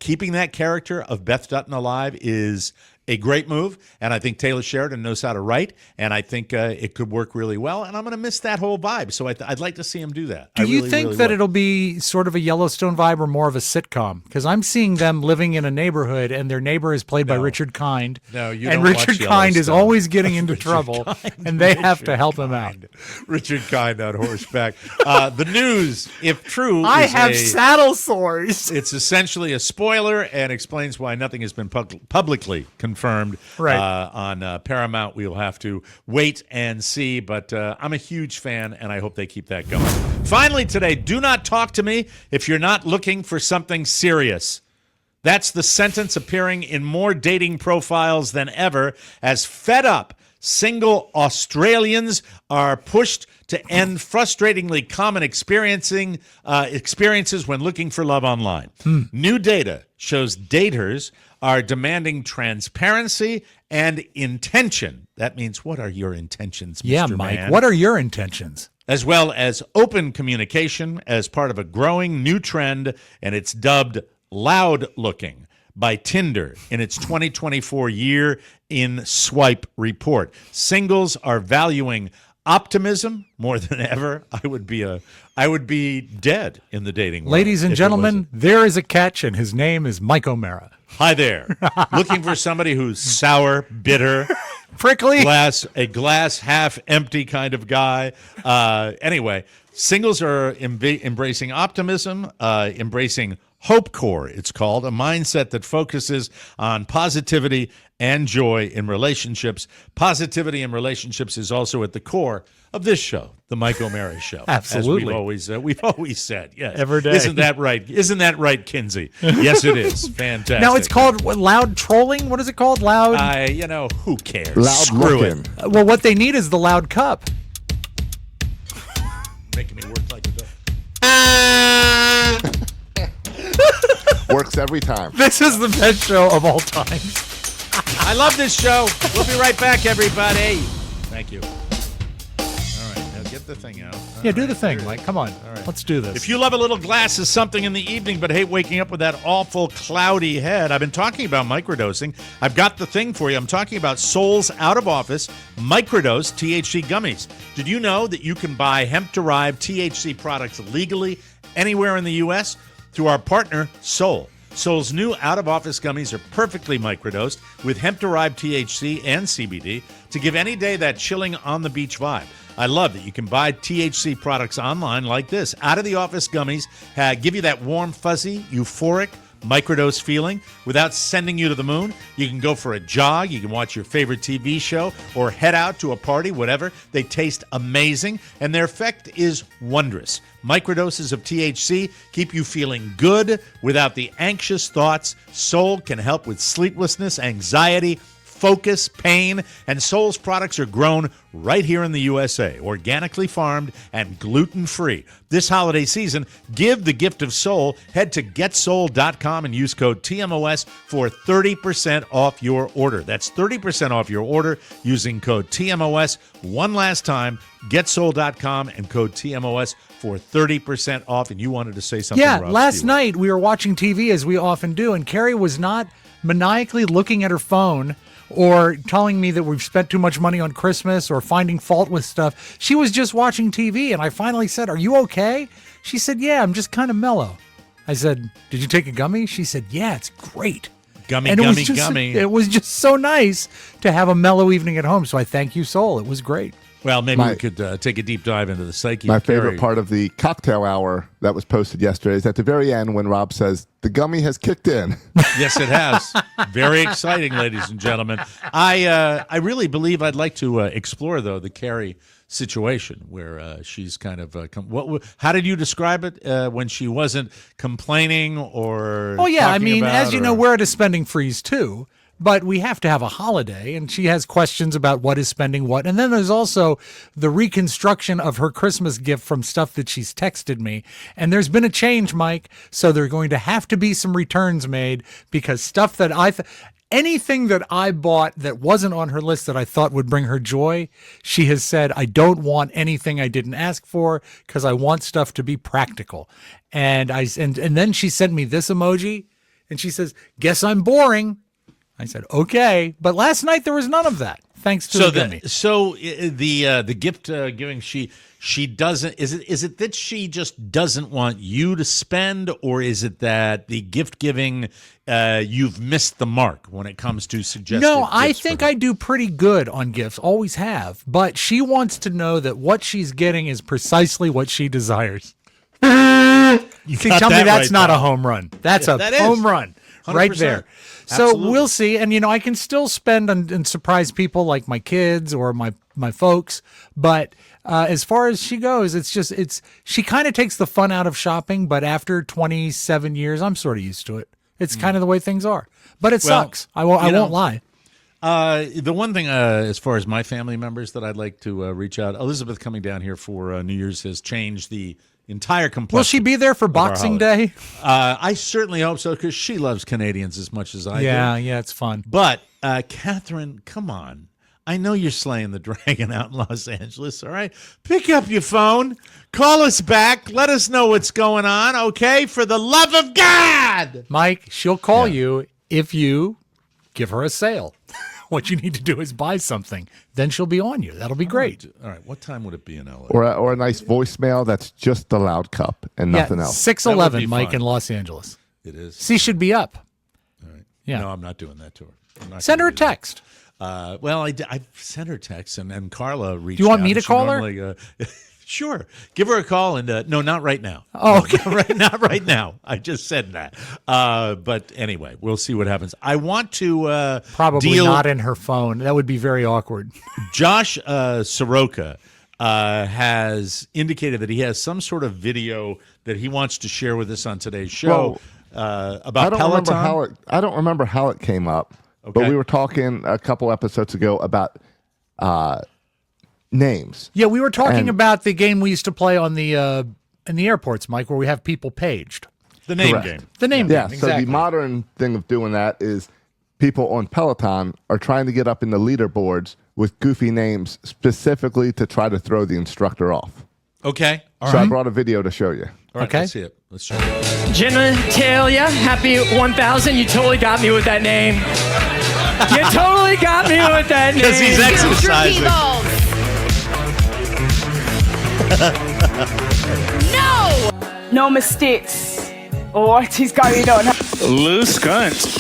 keeping that character of Beth Dutton alive is a great move, and I think Taylor Sheridan knows how to write, and I think it could work really well, and I'm going to miss that whole vibe, so I'd like to see him do that. Do you think that it'll be sort of a Yellowstone vibe or more of a sitcom? Because I'm seeing them living in a neighborhood, and their neighbor is played by Richard Kind. No, you and don't Richard watch Kind is Yellowstone. always getting into trouble, and they have to help him out. Richard Kind on horseback. The news, if true, I is have saddle sores. It's essentially a spoiler and explains why nothing has been publicly confirmed. Right. On Paramount, we'll have to wait and see, but I'm a huge fan, and I hope they keep that going. Finally today, do not talk to me if you're not looking for something serious. That's the sentence appearing in more dating profiles than ever, as fed up single Australians are pushed to end frustratingly common experiences when looking for love online. New data shows daters are demanding transparency and intention. That means, what are your intentions, Mr. Yeah, Mike, Man? what are your intentions? As well as open communication as part of a growing new trend, and it's dubbed loud looking by Tinder in its 2024 year in swipe report. Singles are valuing optimism more than ever. I would be dead in the dating world. Ladies and if it gentlemen, wasn't. there is a catch, and his name is Mike O'Mara. Hi there. Looking for somebody who's sour, bitter, prickly, a glass half empty kind of guy. Anyway, singles are embracing optimism, embracing Hope Core, it's called, a mindset that focuses on positivity and joy in relationships. Positivity in relationships is also at the core of this show, the Mike O'Mara Show. Absolutely. As we've always said. Yes. Every day. Isn't that right? Isn't that right, Kinsey? Yes, it is. Fantastic. Now, it's called loud trolling? What is it called? Loud? Who cares? Loud Screw looking. it. Well, what they need is the loud cup. Making me work like a dog. Works every time. This is the best show of all time. I love this show. We'll be right back, everybody. Thank you. All right, now get the thing out. Yeah, do the thing, Mike. Come on. All right. Let's do this. If you love a little glass of something in the evening but hate waking up with that awful cloudy head, I've been talking about microdosing. I've got the thing for you. I'm talking about Soul's Out of Office Microdose THC Gummies. Did you know that you can buy hemp-derived THC products legally anywhere in the U.S.? through our partner, Sol. Sol's new out-of-office gummies are perfectly microdosed with hemp-derived THC and CBD to give any day that chilling on-the-beach vibe. I love that you can buy THC products online like this. Out-of-the-office gummies give you that warm, fuzzy, euphoric, microdose feeling without sending you to the moon. You can go for a jog, you can watch your favorite TV show, or head out to a party, whatever. They taste amazing, and their effect is wondrous. Microdoses of THC keep you feeling good without the anxious thoughts. Sol can help with sleeplessness, anxiety, focus, pain, and Sol's products are grown right here in the USA, organically farmed and gluten-free. This holiday season, give the gift of Sol. Head to GetSol.com and use code TMOS for 30% off your order. That's 30% off your order using code TMOS. One last time, GetSol.com and code TMOS for 30% off. And you wanted to say something, Yeah, Rob last Stewart. night we were watching TV as we often do, and Carrie was not maniacally looking at her phone or telling me that we've spent too much money on Christmas or finding fault with stuff. She was just watching TV, and I finally said, "Are you okay?" She said, "Yeah, I'm just kind of mellow." I said, "Did you take a gummy?" She said, "Yeah, it's great." Gummy, and gummy, it was just, gummy. It was just so nice to have a mellow evening at home. So I thank you, Sol. It was great. Well, maybe we could take a deep dive into the psyche. My of Carrie. favorite part of the cocktail hour that was posted yesterday is at the very end when Rob says, the gummy has kicked in. Yes, it has. Very exciting, ladies and gentlemen. I really believe I'd like to explore, though, the Carrie situation where she's kind of how did you describe it when she wasn't complaining or Oh, yeah. I mean, about, as you know, we're at a spending freeze, too. But we have to have a holiday, and she has questions about what is spending what. And then there's also the reconstruction of her Christmas gift from stuff that she's texted me. And there's been a change, Mike, so there are going to have to be some returns made because stuff that anything that I bought that wasn't on her list that I thought would bring her joy, she has said, I don't want anything I didn't ask for because I want stuff to be practical. And then she sent me this emoji, and she says, "Guess I'm boring." I said, okay. But last night there was none of that, thanks to the gummy. So the gift giving, she doesn't, is it that she just doesn't want you to spend, or is it that the gift giving, you've missed the mark when it comes to suggesting? No, I think I do pretty good on gifts, always have. But she wants to know that what she's getting is precisely what she desires. You can tell me that's not a home run. That's a home run right there. So Absolutely. we'll see. And, you know, I can still spend and surprise people like my kids or my folks. But as far as she goes, she kind of takes the fun out of shopping. But after 27 years, I'm sort of used to it. It's kind of the way things are. But it sucks. I won't lie. The one thing, as far as my family members that I'd like to reach out, Elizabeth coming down here for New Year's has changed the entire complexion. Will she be there for Boxing Day? I certainly hope so, because she loves Canadians as much as I do. Yeah, it's fun. But, Catherine, come on. I know you're slaying the dragon out in Los Angeles, all right? Pick up your phone. Call us back. Let us know what's going on, okay? For the love of God! Mike, she'll call you if you give her a sale. What you need to do is buy something. Then she'll be on you. That'll be great. All right. What time would it be in LA? Or a nice voicemail that's just the loud cup and nothing else. 611, Mike, in Los Angeles. It is. She should be up. All right. Yeah. No, I'm not doing that to her. Send her a text. Well, I sent her texts, and Carla reached out. Do you want me to She call her? normally, sure. Give her a call, and no, not right now. Oh, okay. Not right now. I just said that. But anyway, we'll see what happens. I want to Probably not in her phone. That would be very awkward. Josh Soroka has indicated that he has some sort of video that he wants to share with us on today's show about Peloton. I don't remember how it came up, but we were talking a couple episodes ago about names. Yeah, we were talking about the game we used to play on the in the airports, Mike, where we have people paged. The name game. The name game, Yeah, exactly. so the modern thing of doing that is people on Peloton are trying to get up in the leaderboards with goofy names specifically to try to throw the instructor off. Okay. All So right. I brought a video to show you. All right, Okay. let's see it. Let's show it. Genitalia, happy 1000. You totally got me with that name. You totally got me with that name. Because he's exercising. No mistakes. What is going on? Loose cunt.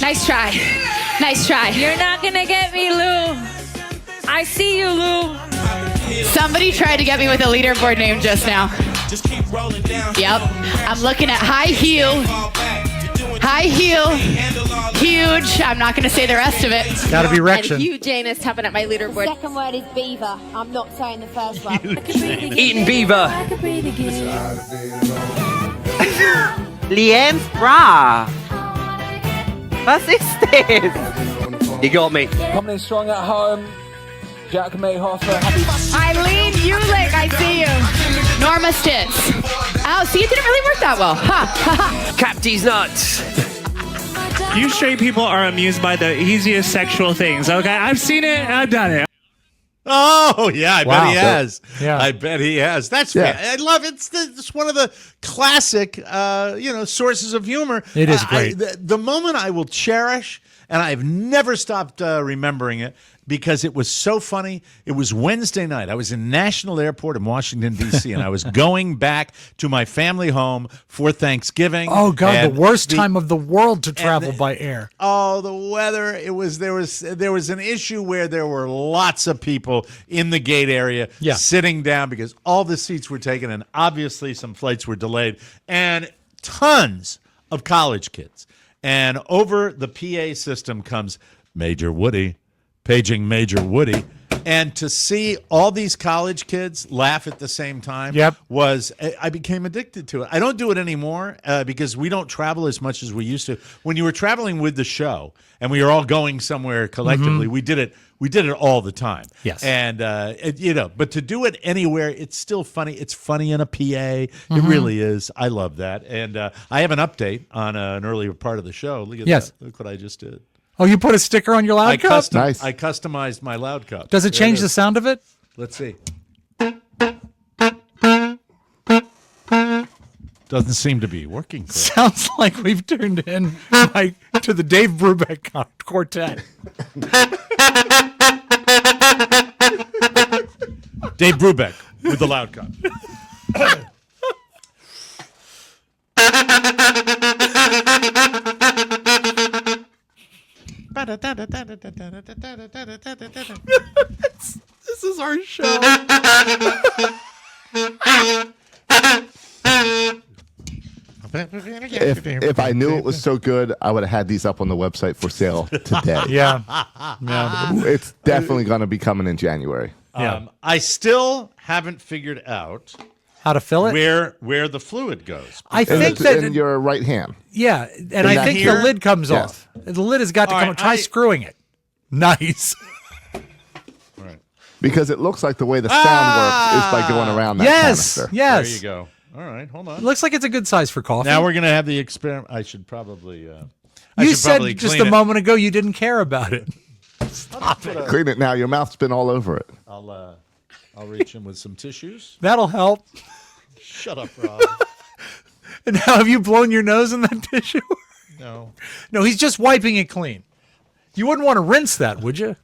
Nice try. Nice try. You're not gonna get me, Lou. I see you, Lou. Somebody tried to get me with a leaderboard name just now. Yep. I'm looking at high heel. High heel. Huge. I'm not going to say the rest of it. Gotta be And Rection. Hugh Jane is tapping at my leaderboard. Second word is beaver. I'm not saying the first one. Eating beaver. Leanne's bra. Was ist das? You got me. Coming strong at home. Jack Mayhofer. Eileen Ulick, I see you. Norma Stitz. Oh, see, it didn't really work that well. Ha, ha, ha. Capty's nuts. You straight people are amused by the easiest sexual things, okay? I've seen it, I've done it. Oh, yeah, I bet he has. Yeah. I bet he has. That's I love it. It's one of the classic, sources of humor. It is great. The moment I will cherish, and I've never stopped remembering it, because it was so funny. It was Wednesday night. I was in National Airport in Washington, D.C., and I was going back to my family home for Thanksgiving. Oh, God, and the worst time of the world to travel by air. Oh, the weather. There was an issue where there were lots of people in the gate area sitting down because all the seats were taken, and obviously some flights were delayed, and tons of college kids. And over the PA system comes Major Woody, paging Major Woody, and to see all these college kids laugh at the same time I became addicted to it. I don't do it anymore because we don't travel as much as we used to. When you were traveling with the show and we were all going somewhere collectively, we did it all the time. Yes. And but to do it anywhere, it's still funny. It's funny in a PA. It really is. I love that. And I have an update on an earlier part of the show. Look at that. Look what I just did. Oh, you put a sticker on your loud cup? Nice. I customized my loud cup. Does it change the sound of it? Let's see. Doesn't seem to be working correctly. Sounds like we've turned in to the Dave Brubeck quartet. Dave Brubeck with the loud cup. This is our show. If I knew it was so good, I would have had these up on the website for sale today. Yeah. It's definitely going to be coming in January. I still haven't figured out how to fill it, where the fluid goes. I think that in your right hand. Yeah, and I think the lid comes off. The lid has got to come. Try screwing it. Nice. Right. Because it looks like the way the sound works is by going around that canister. Yes. There you go. All right, hold on. It looks like it's a good size for coffee. Now we're going to have the experiment. I should probably. You said just a moment ago you didn't care about it. Stop it. Clean it now. Your mouth's been all over it. I'll reach in with some tissues. That'll help. Shut up, Rob. And now have you blown your nose in that tissue? No. No, he's just wiping it clean. You wouldn't want to rinse that, would you?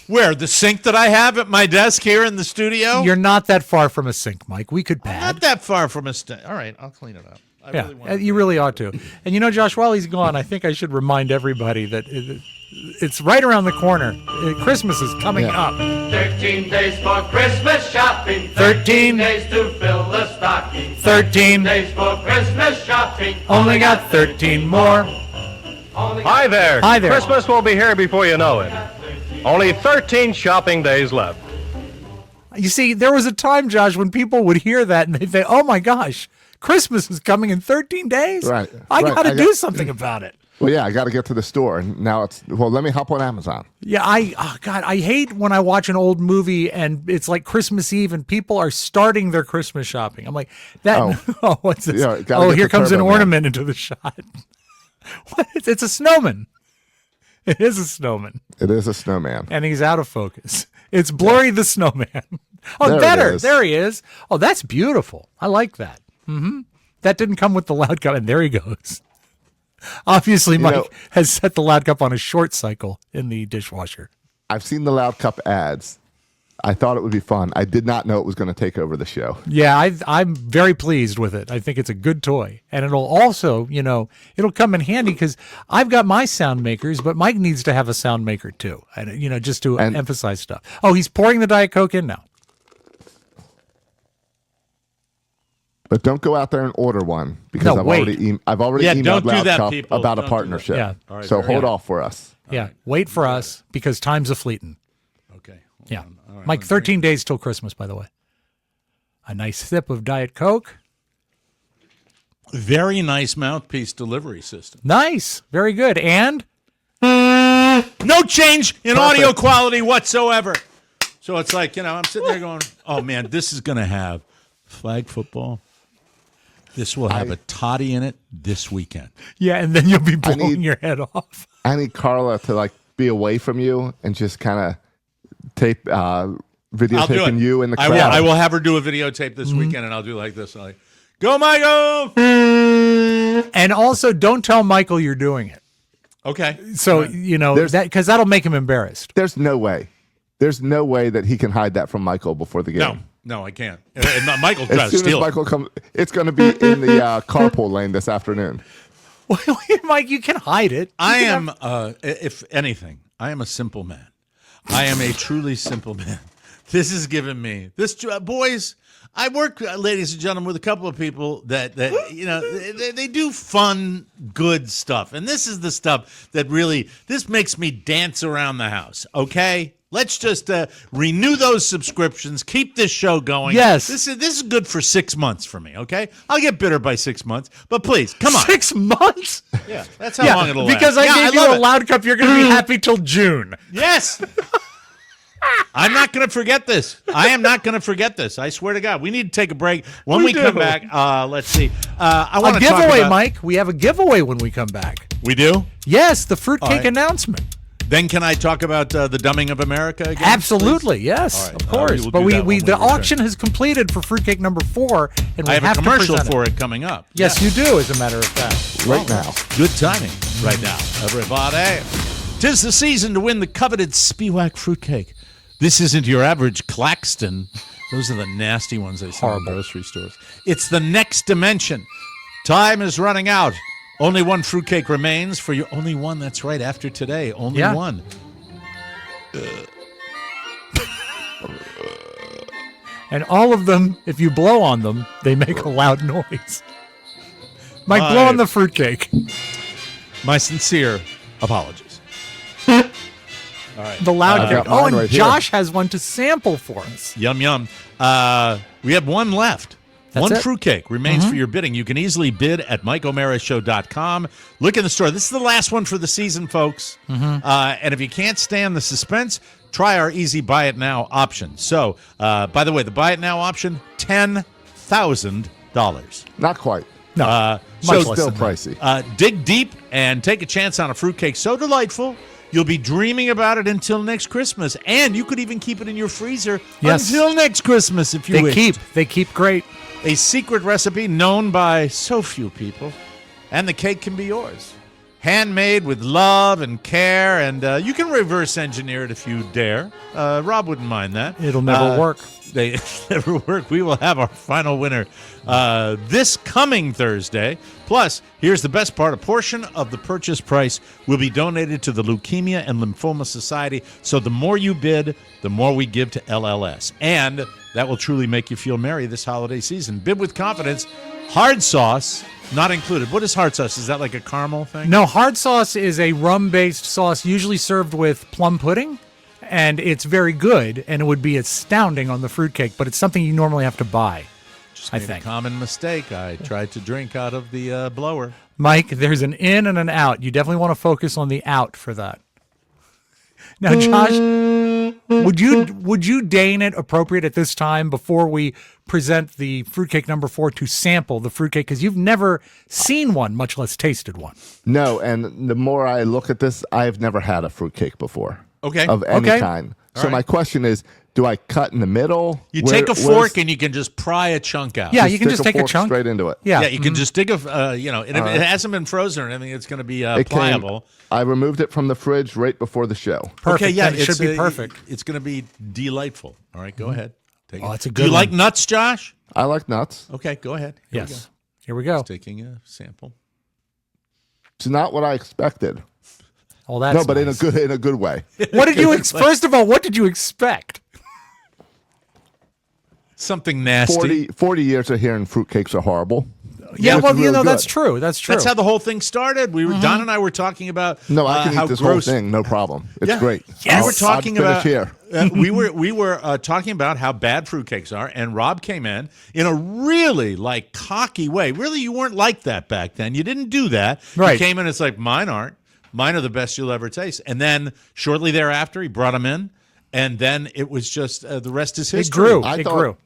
Where? The sink that I have at my desk here in the studio? You're not that far from a sink, Mike. We could pad. Not that far from a sink. All right, I'll clean it up. You really ought to. And Josh, while he's gone, I think I should remind everybody that it's right around the corner. Christmas is coming up. 13 days for Christmas shopping. 13 days to fill the stocking. 13 days for Christmas shopping. Only got 13 more. Hi there. Hi there. Christmas will be here before you know it. Only 13 shopping days left. You see, there was a time, Josh, when people would hear that and they'd say, oh my gosh, Christmas is coming in 13 days? Right. I got to do something about it. Well, yeah, I got to get to the store. And now let me hop on Amazon. Yeah, I hate when I watch an old movie and it's like Christmas Eve and people are starting their Christmas shopping. I'm like, what's this? Yeah, here comes an ornament into the shot. What? It's a snowman. It is a snowman. It is a snowman. And he's out of focus. It's Blurry the Snowman. Oh, there there he is. Oh, that's beautiful. I like that. Mm-hmm. That didn't come with the loud cup, and there he goes. Obviously, Mike has set the loud cup on a short cycle in the dishwasher. I've seen the loud cup ads. I thought it would be fun. I did not know it was going to take over the show. Yeah, I'm very pleased with it. I think it's a good toy. And it'll also, it'll come in handy because I've got my sound makers, but Mike needs to have a sound maker too. And, just to emphasize stuff. Oh, he's pouring the Diet Coke in now. But don't go out there and order one because I've already emailed Loud Cup about a partnership. Yeah. Right, so hold off for us. Yeah, wait for us because time's a-fleetin'. Okay. Yeah. Mike, 13 days till Christmas, by the way. A nice sip of Diet Coke. Very nice mouthpiece delivery system. Nice. Very good. And? No change in audio quality whatsoever. So it's like, I'm sitting there going, oh, man, this is going to have flag football. This will have a toddy in it this weekend. Yeah, and then you'll be blowing your head off. I need Carla to be away from you and just kind of videotaping you in the crowd. I will have her do a videotape this weekend, and I'll do like this. Like, go, Michael! And also, don't tell Michael you're doing it. Okay. So, because that'll make him embarrassed. There's no way. There's no way that he can hide that from Michael before the game. No, I can't. And Michael tries as soon to steal as Michael comes, it's going to be in the carpool lane this afternoon. Mike, you can hide it. I am, if anything, I am a simple man. I am a truly simple man. This has given me boys. I work, ladies and gentlemen, with a couple of people that they do fun, good stuff, and this is the stuff that really makes me dance around the house. Okay. Let's just renew those subscriptions. Keep this show going. Yes. This is good for 6 months for me, okay? I'll get bitter by 6 months, but please, come on. 6 months? Yeah, that's how long it'll last. Because I gave you a Loud Cup, you're going to be happy till June. Yes. I'm not going to forget this. I am not going to forget this. I swear to God. We need to take a break. When we come back, let's see. I want to talk about Mike. We have a giveaway when we come back. We do? Yes, the fruitcake announcement. Then can I talk about the dumbing of America again? Absolutely, please? Yes, Right. of course. But the auction has completed for fruitcake number 4, and we I have a commercial to for it coming up. Yes, you do, as a matter of fact. Right now. Good timing. Right now, everybody. 'Tis the season to win the coveted Spiewak fruitcake. This isn't your average Claxton. Those are the nasty ones they sell in grocery stores. It's the next dimension. Time is running out. Only one fruitcake remains for you. Only one, that's right, after today. Only one. And all of them, if you blow on them, they make a loud noise. Mike, blow on the fruitcake. My sincere apologies. All right. The loud cake. Oh, and right Josh has one to sample for us. Yum, yum. We have one left. One fruitcake remains for your bidding. You can easily bid at MikeO'MaraShow.com. Look in the store. This is the last one for the season, folks. And if you can't stand the suspense, try our easy buy it now option. So, by the way, the buy it now option, $10,000. Not quite. No, so still pricey. Dig deep and take a chance on a fruitcake so delightful. You'll be dreaming about it until next Christmas, and you could even keep it in your freezer until next Christmas if you wish. They keep great. A secret recipe known by so few people, and the cake can be yours. Handmade with love and care, and you can reverse engineer it if you dare. Rob wouldn't mind that. It'll never work. They never work. We will have our final winner this coming Thursday. Plus, here's the best part. A portion of the purchase price will be donated to the Leukemia and Lymphoma Society. So the more you bid, the more we give to LLS. And that will truly make you feel merry this holiday season. Bid with confidence. Hard sauce, not included. What is hard sauce? Is that like a caramel thing? No, hard sauce is a rum-based sauce usually served with plum pudding. And it's very good, and it would be astounding on the fruitcake, but it's something you normally have to buy. I think. A common mistake. I tried to drink out of the blower. Mike, there's an in and an out. You definitely want to focus on the out for that. Now, Josh, would you deign it appropriate at this time before we present the fruitcake number 4 to sample the fruitcake? Because you've never seen one, much less tasted one. No, and the more I look at this, I've never had a fruitcake before. Okay. Of any kind. So my question is, Do I cut in the middle? You take a fork and you can just pry a chunk out. Yeah, you can just take a chunk straight into it. Yeah, you can just dig a, and if it hasn't been frozen or anything, it's going to be pliable. I removed it from the fridge right before the show. Perfect. Okay, yeah, it should be perfect. It's going to be delightful. All right, go ahead. Take That's a good Do you one. like nuts, Josh? I like nuts. Okay, go ahead. Yes. Here we go. Just taking a sample. It's not what I expected. Oh, that's no, but nice. in a good way. What did you first of all? What did you expect? Something nasty. 40 years of hearing fruitcakes are horrible. Yeah, It's well, really good. that's true. That's true. That's how the whole thing started. We were Don and I were talking about No, I can how eat this gross, whole thing, no problem. It's great. We were talking I'll about finish here. we were talking about how bad fruitcakes are, and Rob came in a really like cocky way. Really, you weren't like that back then. You didn't do that. Right. He came in. It's like mine aren't. Mine are the best you'll ever taste. And then shortly thereafter, he brought them in, and then it was just the rest is history. It grew.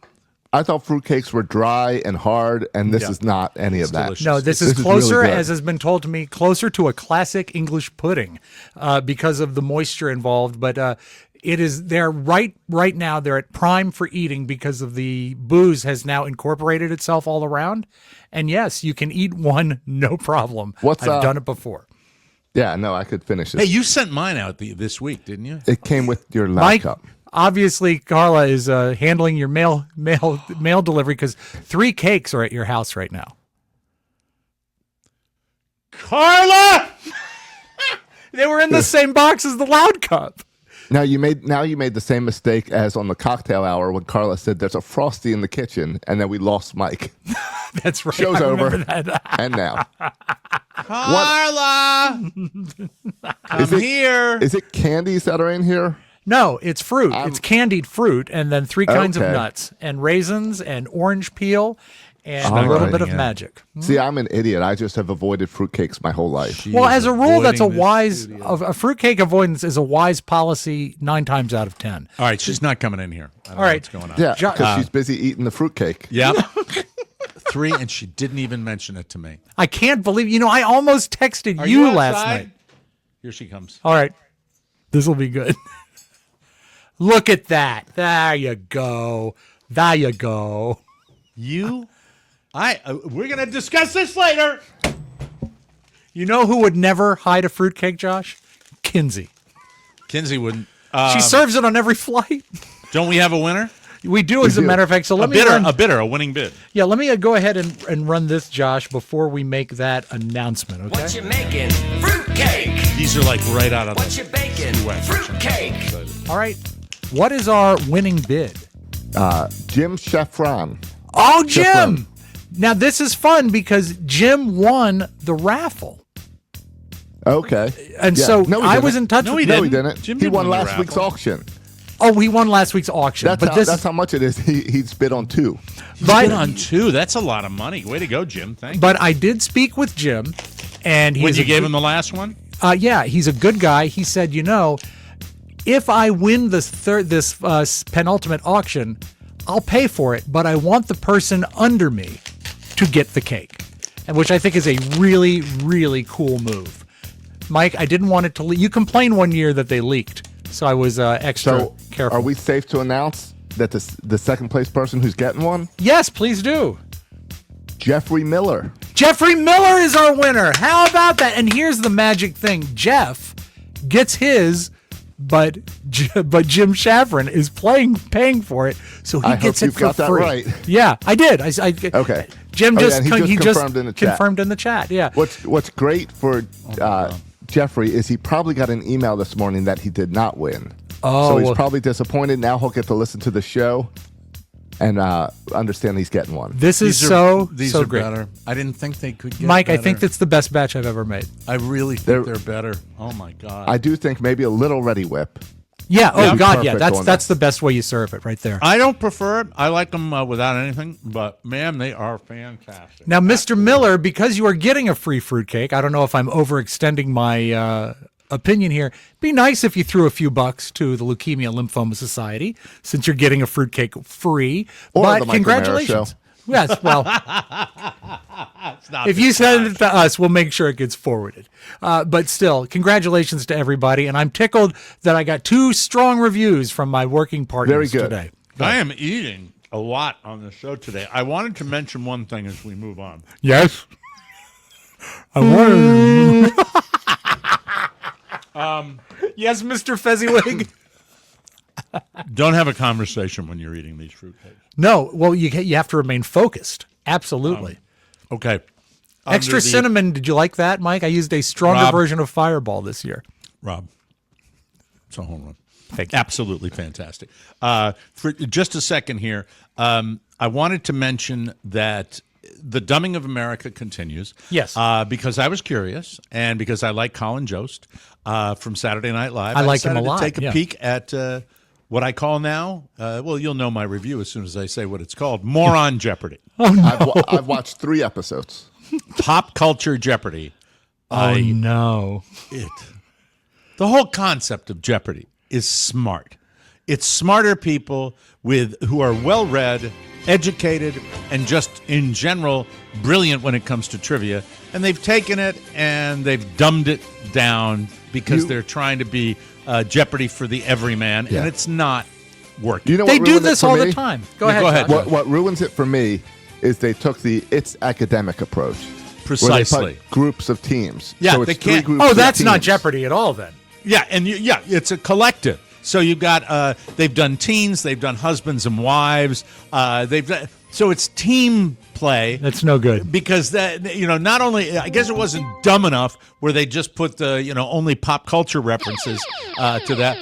I thought fruitcakes were dry and hard, and this is not any of that. delicious. No, this is closer, really good. as has been told to me, closer to a classic English pudding because of the moisture involved. But it is they're right now. They're at prime for eating because of the booze has now incorporated itself all around. And yes, you can eat one, no problem. I've done it before. Yeah, no, I could finish it. Hey, you sent mine out this week, didn't you? It came with your Mike, laptop. obviously, Carla is handling your mail delivery because 3 cakes are at your house right now. Carla, they were in the same box as the Loud Cup. Now you made the same mistake as on the cocktail hour when Carla said there's a Frosty in the kitchen, and then we lost Mike. That's right. Show's I over. remember that. And now. Carla, come here. Is it candies that are in here? No, it's fruit. It's candied fruit, and then 3 kinds of Okay. nuts, and raisins, and orange peel, and a little bit of magic. See, I'm an idiot. I just have avoided fruitcakes my whole life. Well, as a rule, that's a wise. A fruitcake avoidance is a wise policy 9 times out of 10. All right, she's not coming in here. I don't All know right. what's going on. Yeah, because she's busy eating the fruitcake. Yep. 3, and she didn't even mention it to me. I can't believe. I almost texted Are you you last outside? night. Here she comes. All right, this will be good. Look at that. There you go. There you go. We're going to discuss this later. You know who would never hide a fruitcake, Josh? Kinsey. Kinsey wouldn't. She serves it on every flight. Don't we have a winner? We do, as a matter of fact. So let me a winning bid. Yeah, let me go ahead and run this, Josh, before we make that announcement. Okay. What you making? Fruitcake. These are like right out of What you baking? Fruitcake. All right. What is our winning bid? Jim Cheffron. Oh, Jim! Now this is fun because Jim won the raffle. Okay. And Yeah. so No, he I didn't. was in touch No, with he didn't. Jim He didn't won win the last week's raffle. auction. Oh, he won last week's auction. That's how much it is. He's bid on 2. He's been on 2. That's a lot of money. Way to go, Jim. Thank you. But I did speak with Jim, and When you gave him the last one? Yeah, he's a good guy. He said, if I win this penultimate auction, I'll pay for it, but I want the person under me to get the cake, and which I think is a really, really cool move. Mike, I didn't want it to leak. You complained one year that they leaked, so I was extra careful. Are we safe to announce that the second place person who's getting one? Yes, please do. Jeffrey Miller. Jeffrey Miller is our winner. How about that? And here's the magic thing. Jeff gets his, but Jim Chafron is paying for it, so he I gets hope it you've for got that free. right. Yeah, I did. Okay. Jim Oh, just yeah, he he just confirmed in the chat. confirmed in the chat. Yeah. What's great for Jeffrey is he probably got an email this morning that he did not win. Oh, so he's well- probably disappointed. Now he'll get to listen to the show and understand he's getting one. This is These so are great. better. I didn't think they could get Mike, better. I think that's the best batch I've ever made. I really think they're better. Oh my god. I do think maybe a little Ready Whip. Yeah. Oh would be God. Yeah. perfect on That's the best way you serve it right there. I don't prefer it. I like them without anything, but man, they are fantastic. Now, Mr. Miller, because you are getting a free fruitcake, I don't know if I'm overextending my opinion here. Be nice if you threw a few bucks to the Leukemia Lymphoma Society, since you're getting a fruitcake free. Or but the Michael Mara congratulations. Show. Yes, well, if you send it to us, we'll make sure it gets forwarded. But still, congratulations to everybody, and I'm tickled that I got 2 strong reviews from my working partners today. I am eating a lot on the show today. I wanted to mention one thing as we move on. Yes. I wanted. Yes, Mr. Fezziwig. Don't have a conversation when you're eating these fruitcakes. No, well, you have to remain focused. Absolutely. Okay. Extra cinnamon. Did you like that, Mike? I used a stronger version of Fireball this year. Rob, it's a home run. Thank you. Absolutely fantastic. For just a second here, I wanted to mention that the dumbing of America continues. Yes. Because I was curious and because I like Colin Jost from Saturday Night Live. I like him a lot. To take a peek at what I call now, well, you'll know my review as soon as I say what it's called, Moron Jeopardy. Oh, no. I've watched 3 episodes. Pop Culture Jeopardy. Oh, no. The whole concept of Jeopardy is smart. It's smarter people who are well-read, educated, and just in general brilliant when it comes to trivia. And they've taken it and they've dumbed it down because they're trying to be Jeopardy for the everyman, and it's not working. You know they what do ruined this it for all me? the time. Go ahead. What ruins it for me is they took the it's academic approach. Precisely. Where they put groups of teams. Yeah, so it's they can't. 3 groups of that's not teams. Jeopardy at all then. Yeah, and it's a collective. So you've got they've done teens, they've done husbands and wives. So it's team play. That's no good because not only I guess it wasn't dumb enough where they just put the only pop culture references to that.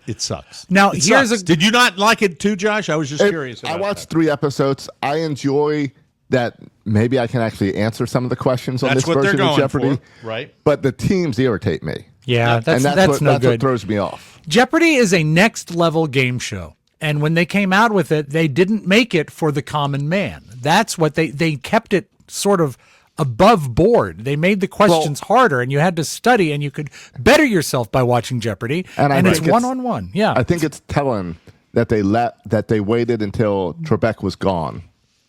It sucks. Now Did you not like it too, Josh? I was just curious. I watched 3 episodes. I enjoy that. Maybe I can actually answer some of the questions on this version of Jeopardy. Right. But the teams irritate me. Yeah, that's what good. throws me off. Jeopardy is a next level game show. And when they came out with it, they didn't make it for the common man. That's what they kept it sort of above board. They made the questions harder, and you had to study, and you could better yourself by watching Jeopardy. And it's one-on-one. Yeah, I think it's telling that they waited until Trebek was gone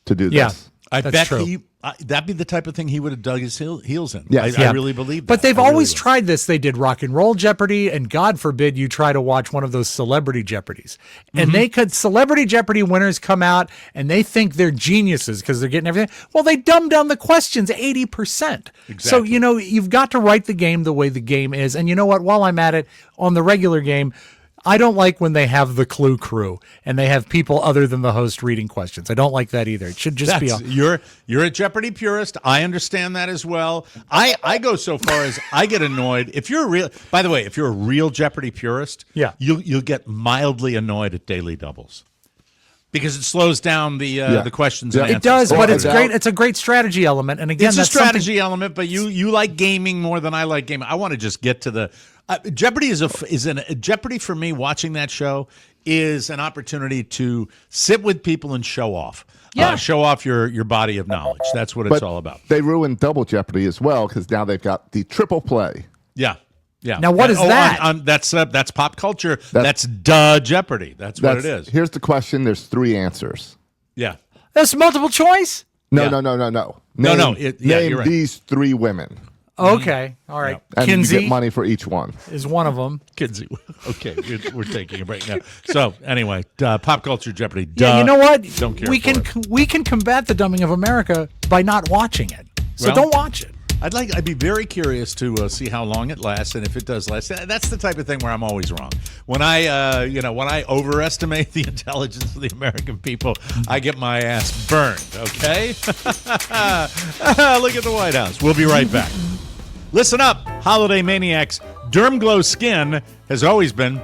to do this. Yeah, I that's bet true. that'd be the type of thing he would have dug his heels in. Yes. I really believe that. But they've always tried this. They did Rock and Roll Jeopardy, and God forbid you try to watch one of those Celebrity Jeopardies. And Celebrity Jeopardy winners come out, and they think they're geniuses because they're getting everything. Well, they dumb down the questions 80%. Exactly. So, you've got to write the game the way the game is. And you know what? While I'm at it, on the regular game, I don't like when they have the Clue crew and they have people other than the host reading questions. I don't like that either. It should just be you're a Jeopardy purist. I understand that as well. I go so far as I get annoyed if you're a real Jeopardy purist, you'll get mildly annoyed at daily doubles. Because it slows down the questions and answers. It does, but it's great. It's a great strategy element. And again, it's that's a strategy element, but you like gaming more than I like gaming. I want to just get to the Jeopardy Jeopardy for me. Watching that show is an opportunity to sit with people and show off. Show off your body of knowledge. That's what it's all about. They ruined Double Jeopardy as well because now they've got the triple play. Yeah. Now what is that? That's pop culture. That's Jeopardy. That's what it is. Here's the question. There's 3 answers. Yeah. That's multiple choice? No. Name you're right. These 3 women. Okay. All right. And Kinsey you get money for each one. Is one of them. Kinsey. Okay. We're taking a break now. So anyway, pop culture Jeopardy. Yeah, you know what? Don't care. We can combat the dumbing of America by not watching it. So don't watch it. I'd be very curious to see how long it lasts, and if it does last. That's the type of thing where I'm always wrong. When I overestimate the intelligence of the American people, I get my ass burned. Okay, look at the White House. We'll be right back. Listen up, holiday maniacs. Derm Glow Skin has always been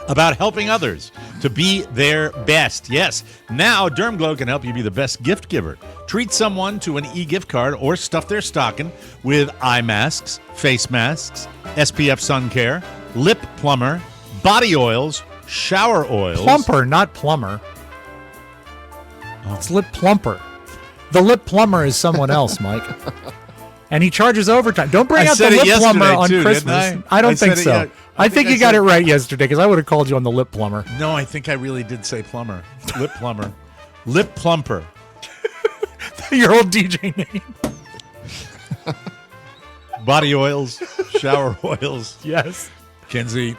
about helping others to be their best. Yes, now Derm Glow can help you be the best gift giver. Treat someone to an e-gift card or stuff their stocking with eye masks, face masks, SPF sun care, lip plumber, body oils, shower oils. Plumper, not plumber. It's lip plumper. The lip plumber is someone else, Mike. And he charges overtime. Don't bring out the lip plumber on Christmas. I don't think so. I think you got it right yesterday because I would have called you on the lip plumber. No, I think I really did say plumber. Lip plumber. Lip Plumper. Your old DJ name. Body oils, shower oils. Yes. Kinsey,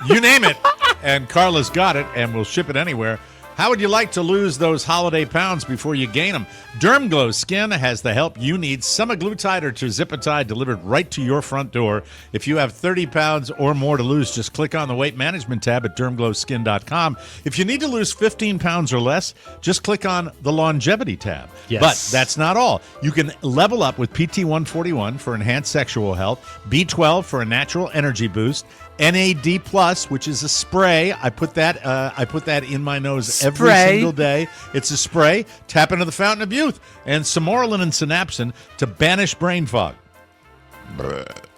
you name it. And Carla's got it, and we'll ship it anywhere. How would you like to lose those holiday pounds before you gain them? Derm Glow Skin has the help you need. Semaglutide or tirzepatide delivered right to your front door. If you have 30 pounds or more to lose, just click on the weight management tab at dermglowskin.com. If you need to lose 15 pounds or less, just click on the longevity tab. Yes. But that's not all. You can level up with PT141 for enhanced sexual health, B12 for a natural energy boost, NAD Plus, which is a spray. I put that in my nose every single day. It's a spray. Tap into the fountain of youth. And Samoralin and Synapsin to banish brain fog.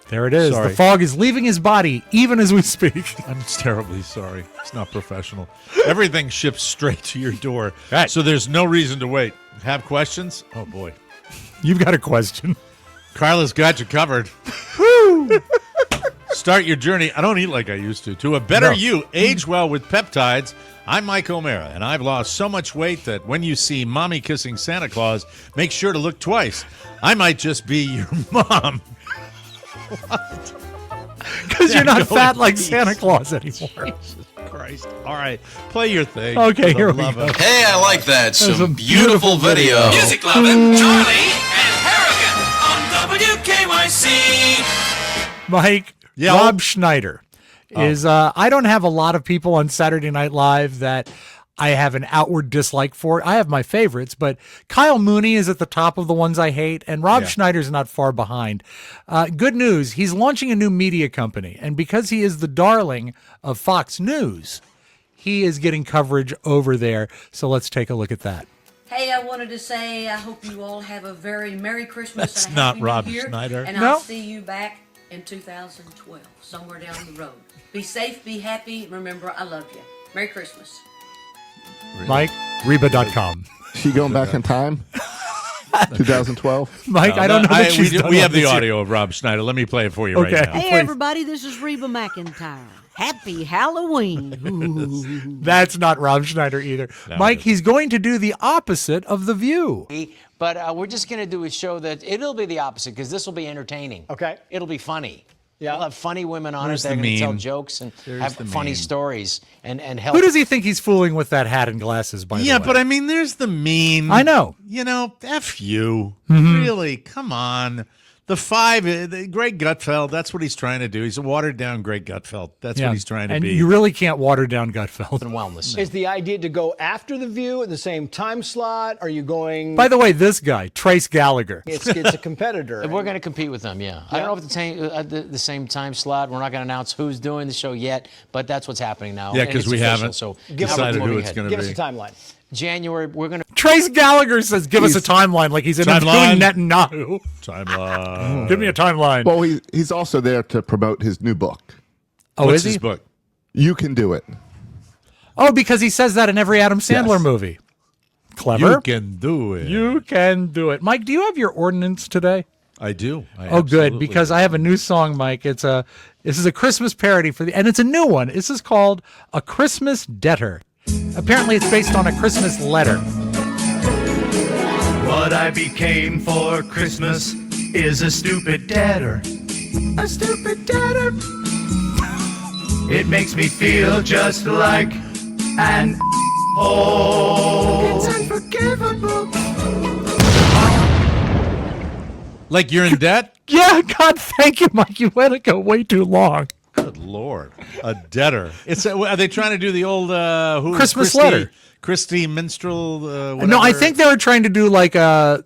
There it is. Sorry. The fog is leaving his body even as we speak. I'm terribly sorry. It's not professional. Everything ships straight to your door. Right. So there's no reason to wait. Have questions? Oh, boy. You've got a question. Carla's got you covered. Start your journey. I don't eat like I used to a better you. Age well with peptides. I'm Mike O'Mara, and I've lost so much weight that when you see mommy kissing Santa Claus, make sure to look twice. I might just be your mom. What? Because you're not fat like Santa Claus anymore. Jesus Christ. All right. Play your thing. Okay, here we go. Hey, I like that. That's Some a beautiful video. Music loving Charlie and Harrigan on WKYC. Mike, Yeah. Rob Schneider is, I don't have a lot of people on Saturday Night Live that I have an outward dislike for. I have my favorites, but Kyle Mooney is at the top of the ones I hate, and Rob Schneider's not far behind. Good news, he's launching a new media company, and because he is the darling of Fox News, he is getting coverage over there. So let's take a look at that. Hey, I wanted to say I hope you all have a very Merry Christmas That's and a not Happy Rob New Year, Schneider. and No. I'll see you back in 2012, somewhere down the road. Be safe, be happy. Remember, I love you. Merry Christmas. Mike, Reba.com. She going back in time? 2012? Mike, I don't know that she's done we one have the this year. audio of Rob Schneider. Let me play it for you right now. Hey, everybody, this is Reba McEntire. Happy Halloween. Ooh. That's not Rob Schneider either. No, Mike, he's going to do the opposite of The View. But we're just going to do a show that it'll be the opposite because this will be entertaining. Okay. It'll be funny. Yeah. We'll have funny women on Where's it. They're the going to tell meme? jokes and There's have the funny meme. stories and help. Who does he think he's fooling with that hat and glasses, by the way? Yeah, but I mean, there's the meme. I know. You know, F you. Mhm. Really, come on. The five, Greg Gutfeld, that's what he's trying to do. He's a watered-down Greg Gutfeld. That's Yeah. what he's trying to and be. you really can't water down Gutfeld. and wellness. Is the idea to go after The View at the same time slot? Are you going... By the way, this guy, Trace Gallagher. It's a competitor. We're going to compete with them, yeah. I don't know if the same time slot. We're not going to announce who's doing the show yet, but that's what's happening now. Yeah, And 'cause it's we official, haven't so decided we're who moving it's ahead. gonna Give be. us a timeline. January, we're going to... Trace Gallagher says, give us a timeline, like he's interviewing Netanyahu. Timeline. Give me a timeline. Well, he's also there to promote his new book. Oh, What's is he? his book? You Can Do It. Oh, because he says that in every Adam Sandler movie. Clever. You can do it. You can do it. Mike, do you have your ordinance today? I do. Oh, good, because I have a new song, Mike. This is a Christmas parody and it's a new one. This is called A Christmas Debtor. Apparently, it's based on a Christmas letter. What I became for Christmas is a stupid debtor. A stupid debtor. It makes me feel just like an It's unforgivable. Like you're in debt? Yeah, God, thank you, Mike. You let it go way too long. Good Lord. A debtor. Are they trying to do the old Christmas letter? Christy Minstrel? No, I whatever? think they were trying to do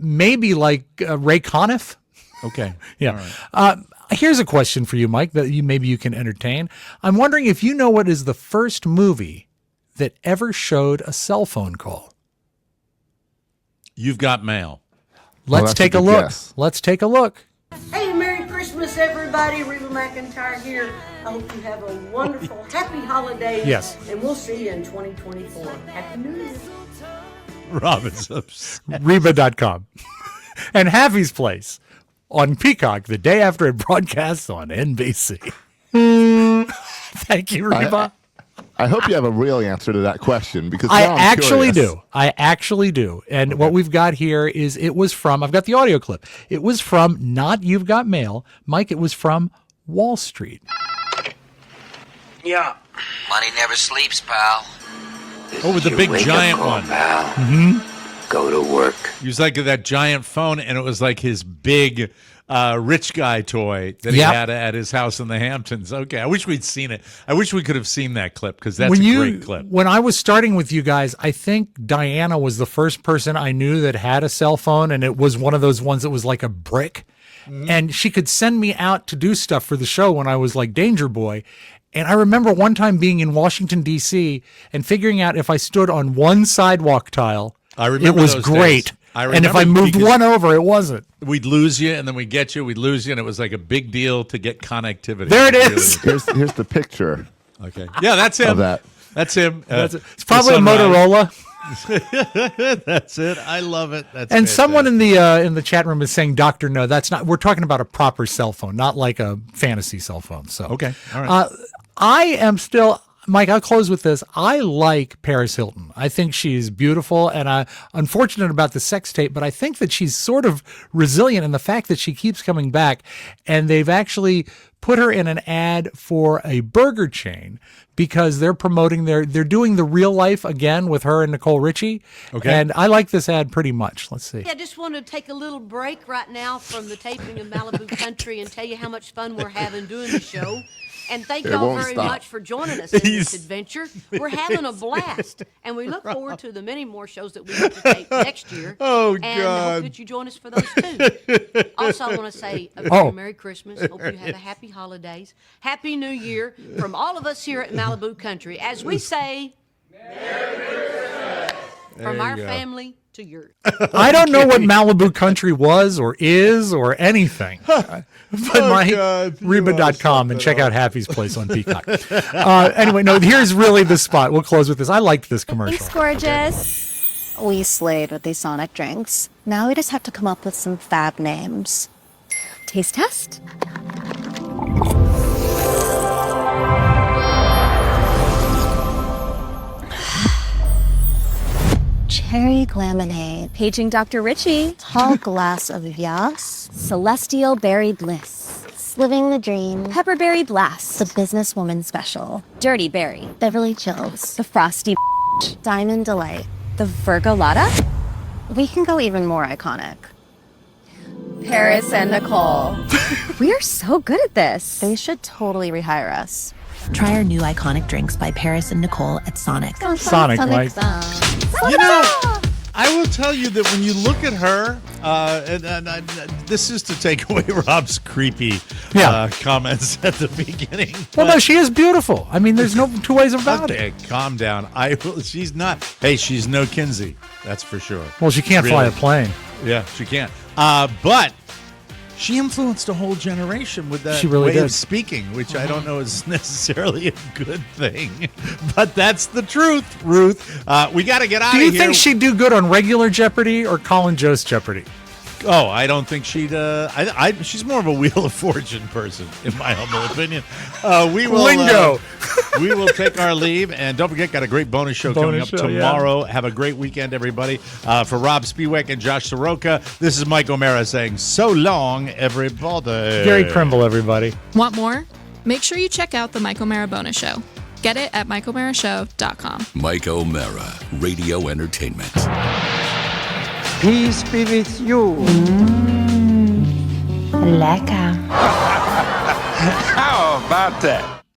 maybe Ray Conniff. Okay. Yeah. All right. Here's a question for you, Mike, that maybe you can entertain. I'm wondering if you know what is the first movie that ever showed a cell phone call. You've Got Mail. Let's take a look. guess. Let's take a look. Hey, Merry Christmas, everybody. Reba McEntire here. I hope you have a wonderful, happy holidays. Yes. And we'll see you in 2024. Happy New Year. Robin's upset. Reba.com. And Happy's Place on Peacock the day after it broadcasts on NBC. Thank you, Reba. I hope you have a real answer to that question because I now I'm actually curious. do. I actually do. And what we've got here is it was from, I've got the audio clip. It was from not You've Got Mail. Mike, it was from Wall Street. Yeah. Money never sleeps, pal. Oh, with the big giant one. Pal. Mm-hmm. Go to work. He was like that giant phone, and it was like his big rich guy toy that he Yep. had at his house in the Hamptons. Okay, I wish we'd seen it. I wish we could have seen that clip because that's a great clip. When I was starting with you guys, I think Diana was the first person I knew that had a cell phone, and it was one of those ones that was like a brick. Mm-hmm. And she could send me out to do stuff for the show when I was like Danger Boy. And I remember one time being in Washington, D.C. and figuring out if I stood on one sidewalk tile, I remember it was those great. days. I And if remember I moved because one over, it wasn't. We'd lose you, and then we'd get you, we'd lose you, and it was like a big deal to get connectivity. There it is. Here's the picture. Okay. Yeah, that's him. Of that. That's him. It's probably a Motorola. Motorola. That's it. I love it. That's And fantastic. someone in the chat room is saying, "Doctor, no, that's not. We're talking about a proper cell phone, not like a fantasy cell phone." So Okay. All right. I am still, Mike. I'll close with this. I like Paris Hilton. I think she's beautiful, and I'm unfortunate about the sex tape, but I think that she's sort of resilient in the fact that she keeps coming back. And they've actually put her in an ad for a burger chain because they're promoting they're doing the real life again with her and Nicole Richie. Okay. And I like this ad pretty much. Let's see. I just want to take a little break right now from the taping of Malibu Country and tell you how much fun we're having doing the show. And thank It y'all won't very stop. much for joining us in this adventure. We're having a blast. And we look forward to the many more shows that we get to tape next year. Oh, and God. hope that you join us for those too. Also, I want to say a very Merry Christmas. Hope you have a happy holidays. Happy New Year from all of us here at Malibu Country. As we say, Merry Christmas. From our family to yours. I don't know what Malibu Country was or is or anything. But Reba.com and check out Happy's Place on Peacock. Anyway, no, here's really the spot. We'll close with this. I liked this commercial. Thanks, gorgeous. We slayed with these Sonic drinks. Now we just have to come up with some fab names. Taste test? Cherry Glamonade. Paging Dr. Richie. Tall glass of Yas. Celestial Berry Bliss. Living the Dream. Pepperberry Blast. The Businesswoman Special. Dirty Berry. Beverly Chills. The Frosty Diamond Delight. The Virgolata? We can go even more iconic. Paris and Nicole. We are so good at this. They should totally rehire us. Try our new iconic drinks by Paris and Nicole at Sonic. Sonic, right? You know, I will tell you that when you look at her, this is to take away Rob's creepy comments at the beginning. Well, no, she is beautiful. I mean, there's no two ways about it. Calm down. She's not. Hey, she's no Kinsey. That's for sure. Well, she can't fly a plane. Yeah, she can't. But she influenced a whole generation with that She really way did. of speaking, which I don't know is necessarily a good thing. But that's the truth, Ruth. We got to get out of Do here. you think she'd do good on regular Jeopardy or Colin Jost Jeopardy? Oh, I don't think she'd. She's more of a Wheel of Fortune person, in my humble opinion. We will. Lingo. We will take our leave, and don't forget, got a great bonus show coming up tomorrow. Have a great weekend, everybody. For Rob Spiewak and Josh Soroka, this is Mike O'Mara saying so long, everybody. Gary Krimble, everybody. Want more? Make sure you check out the Mike O'Mara bonus show. Get it at MikeO'MaraShow.com. Mike O'Mara, Radio Entertainment. Peace be with you. Lecker. How about that?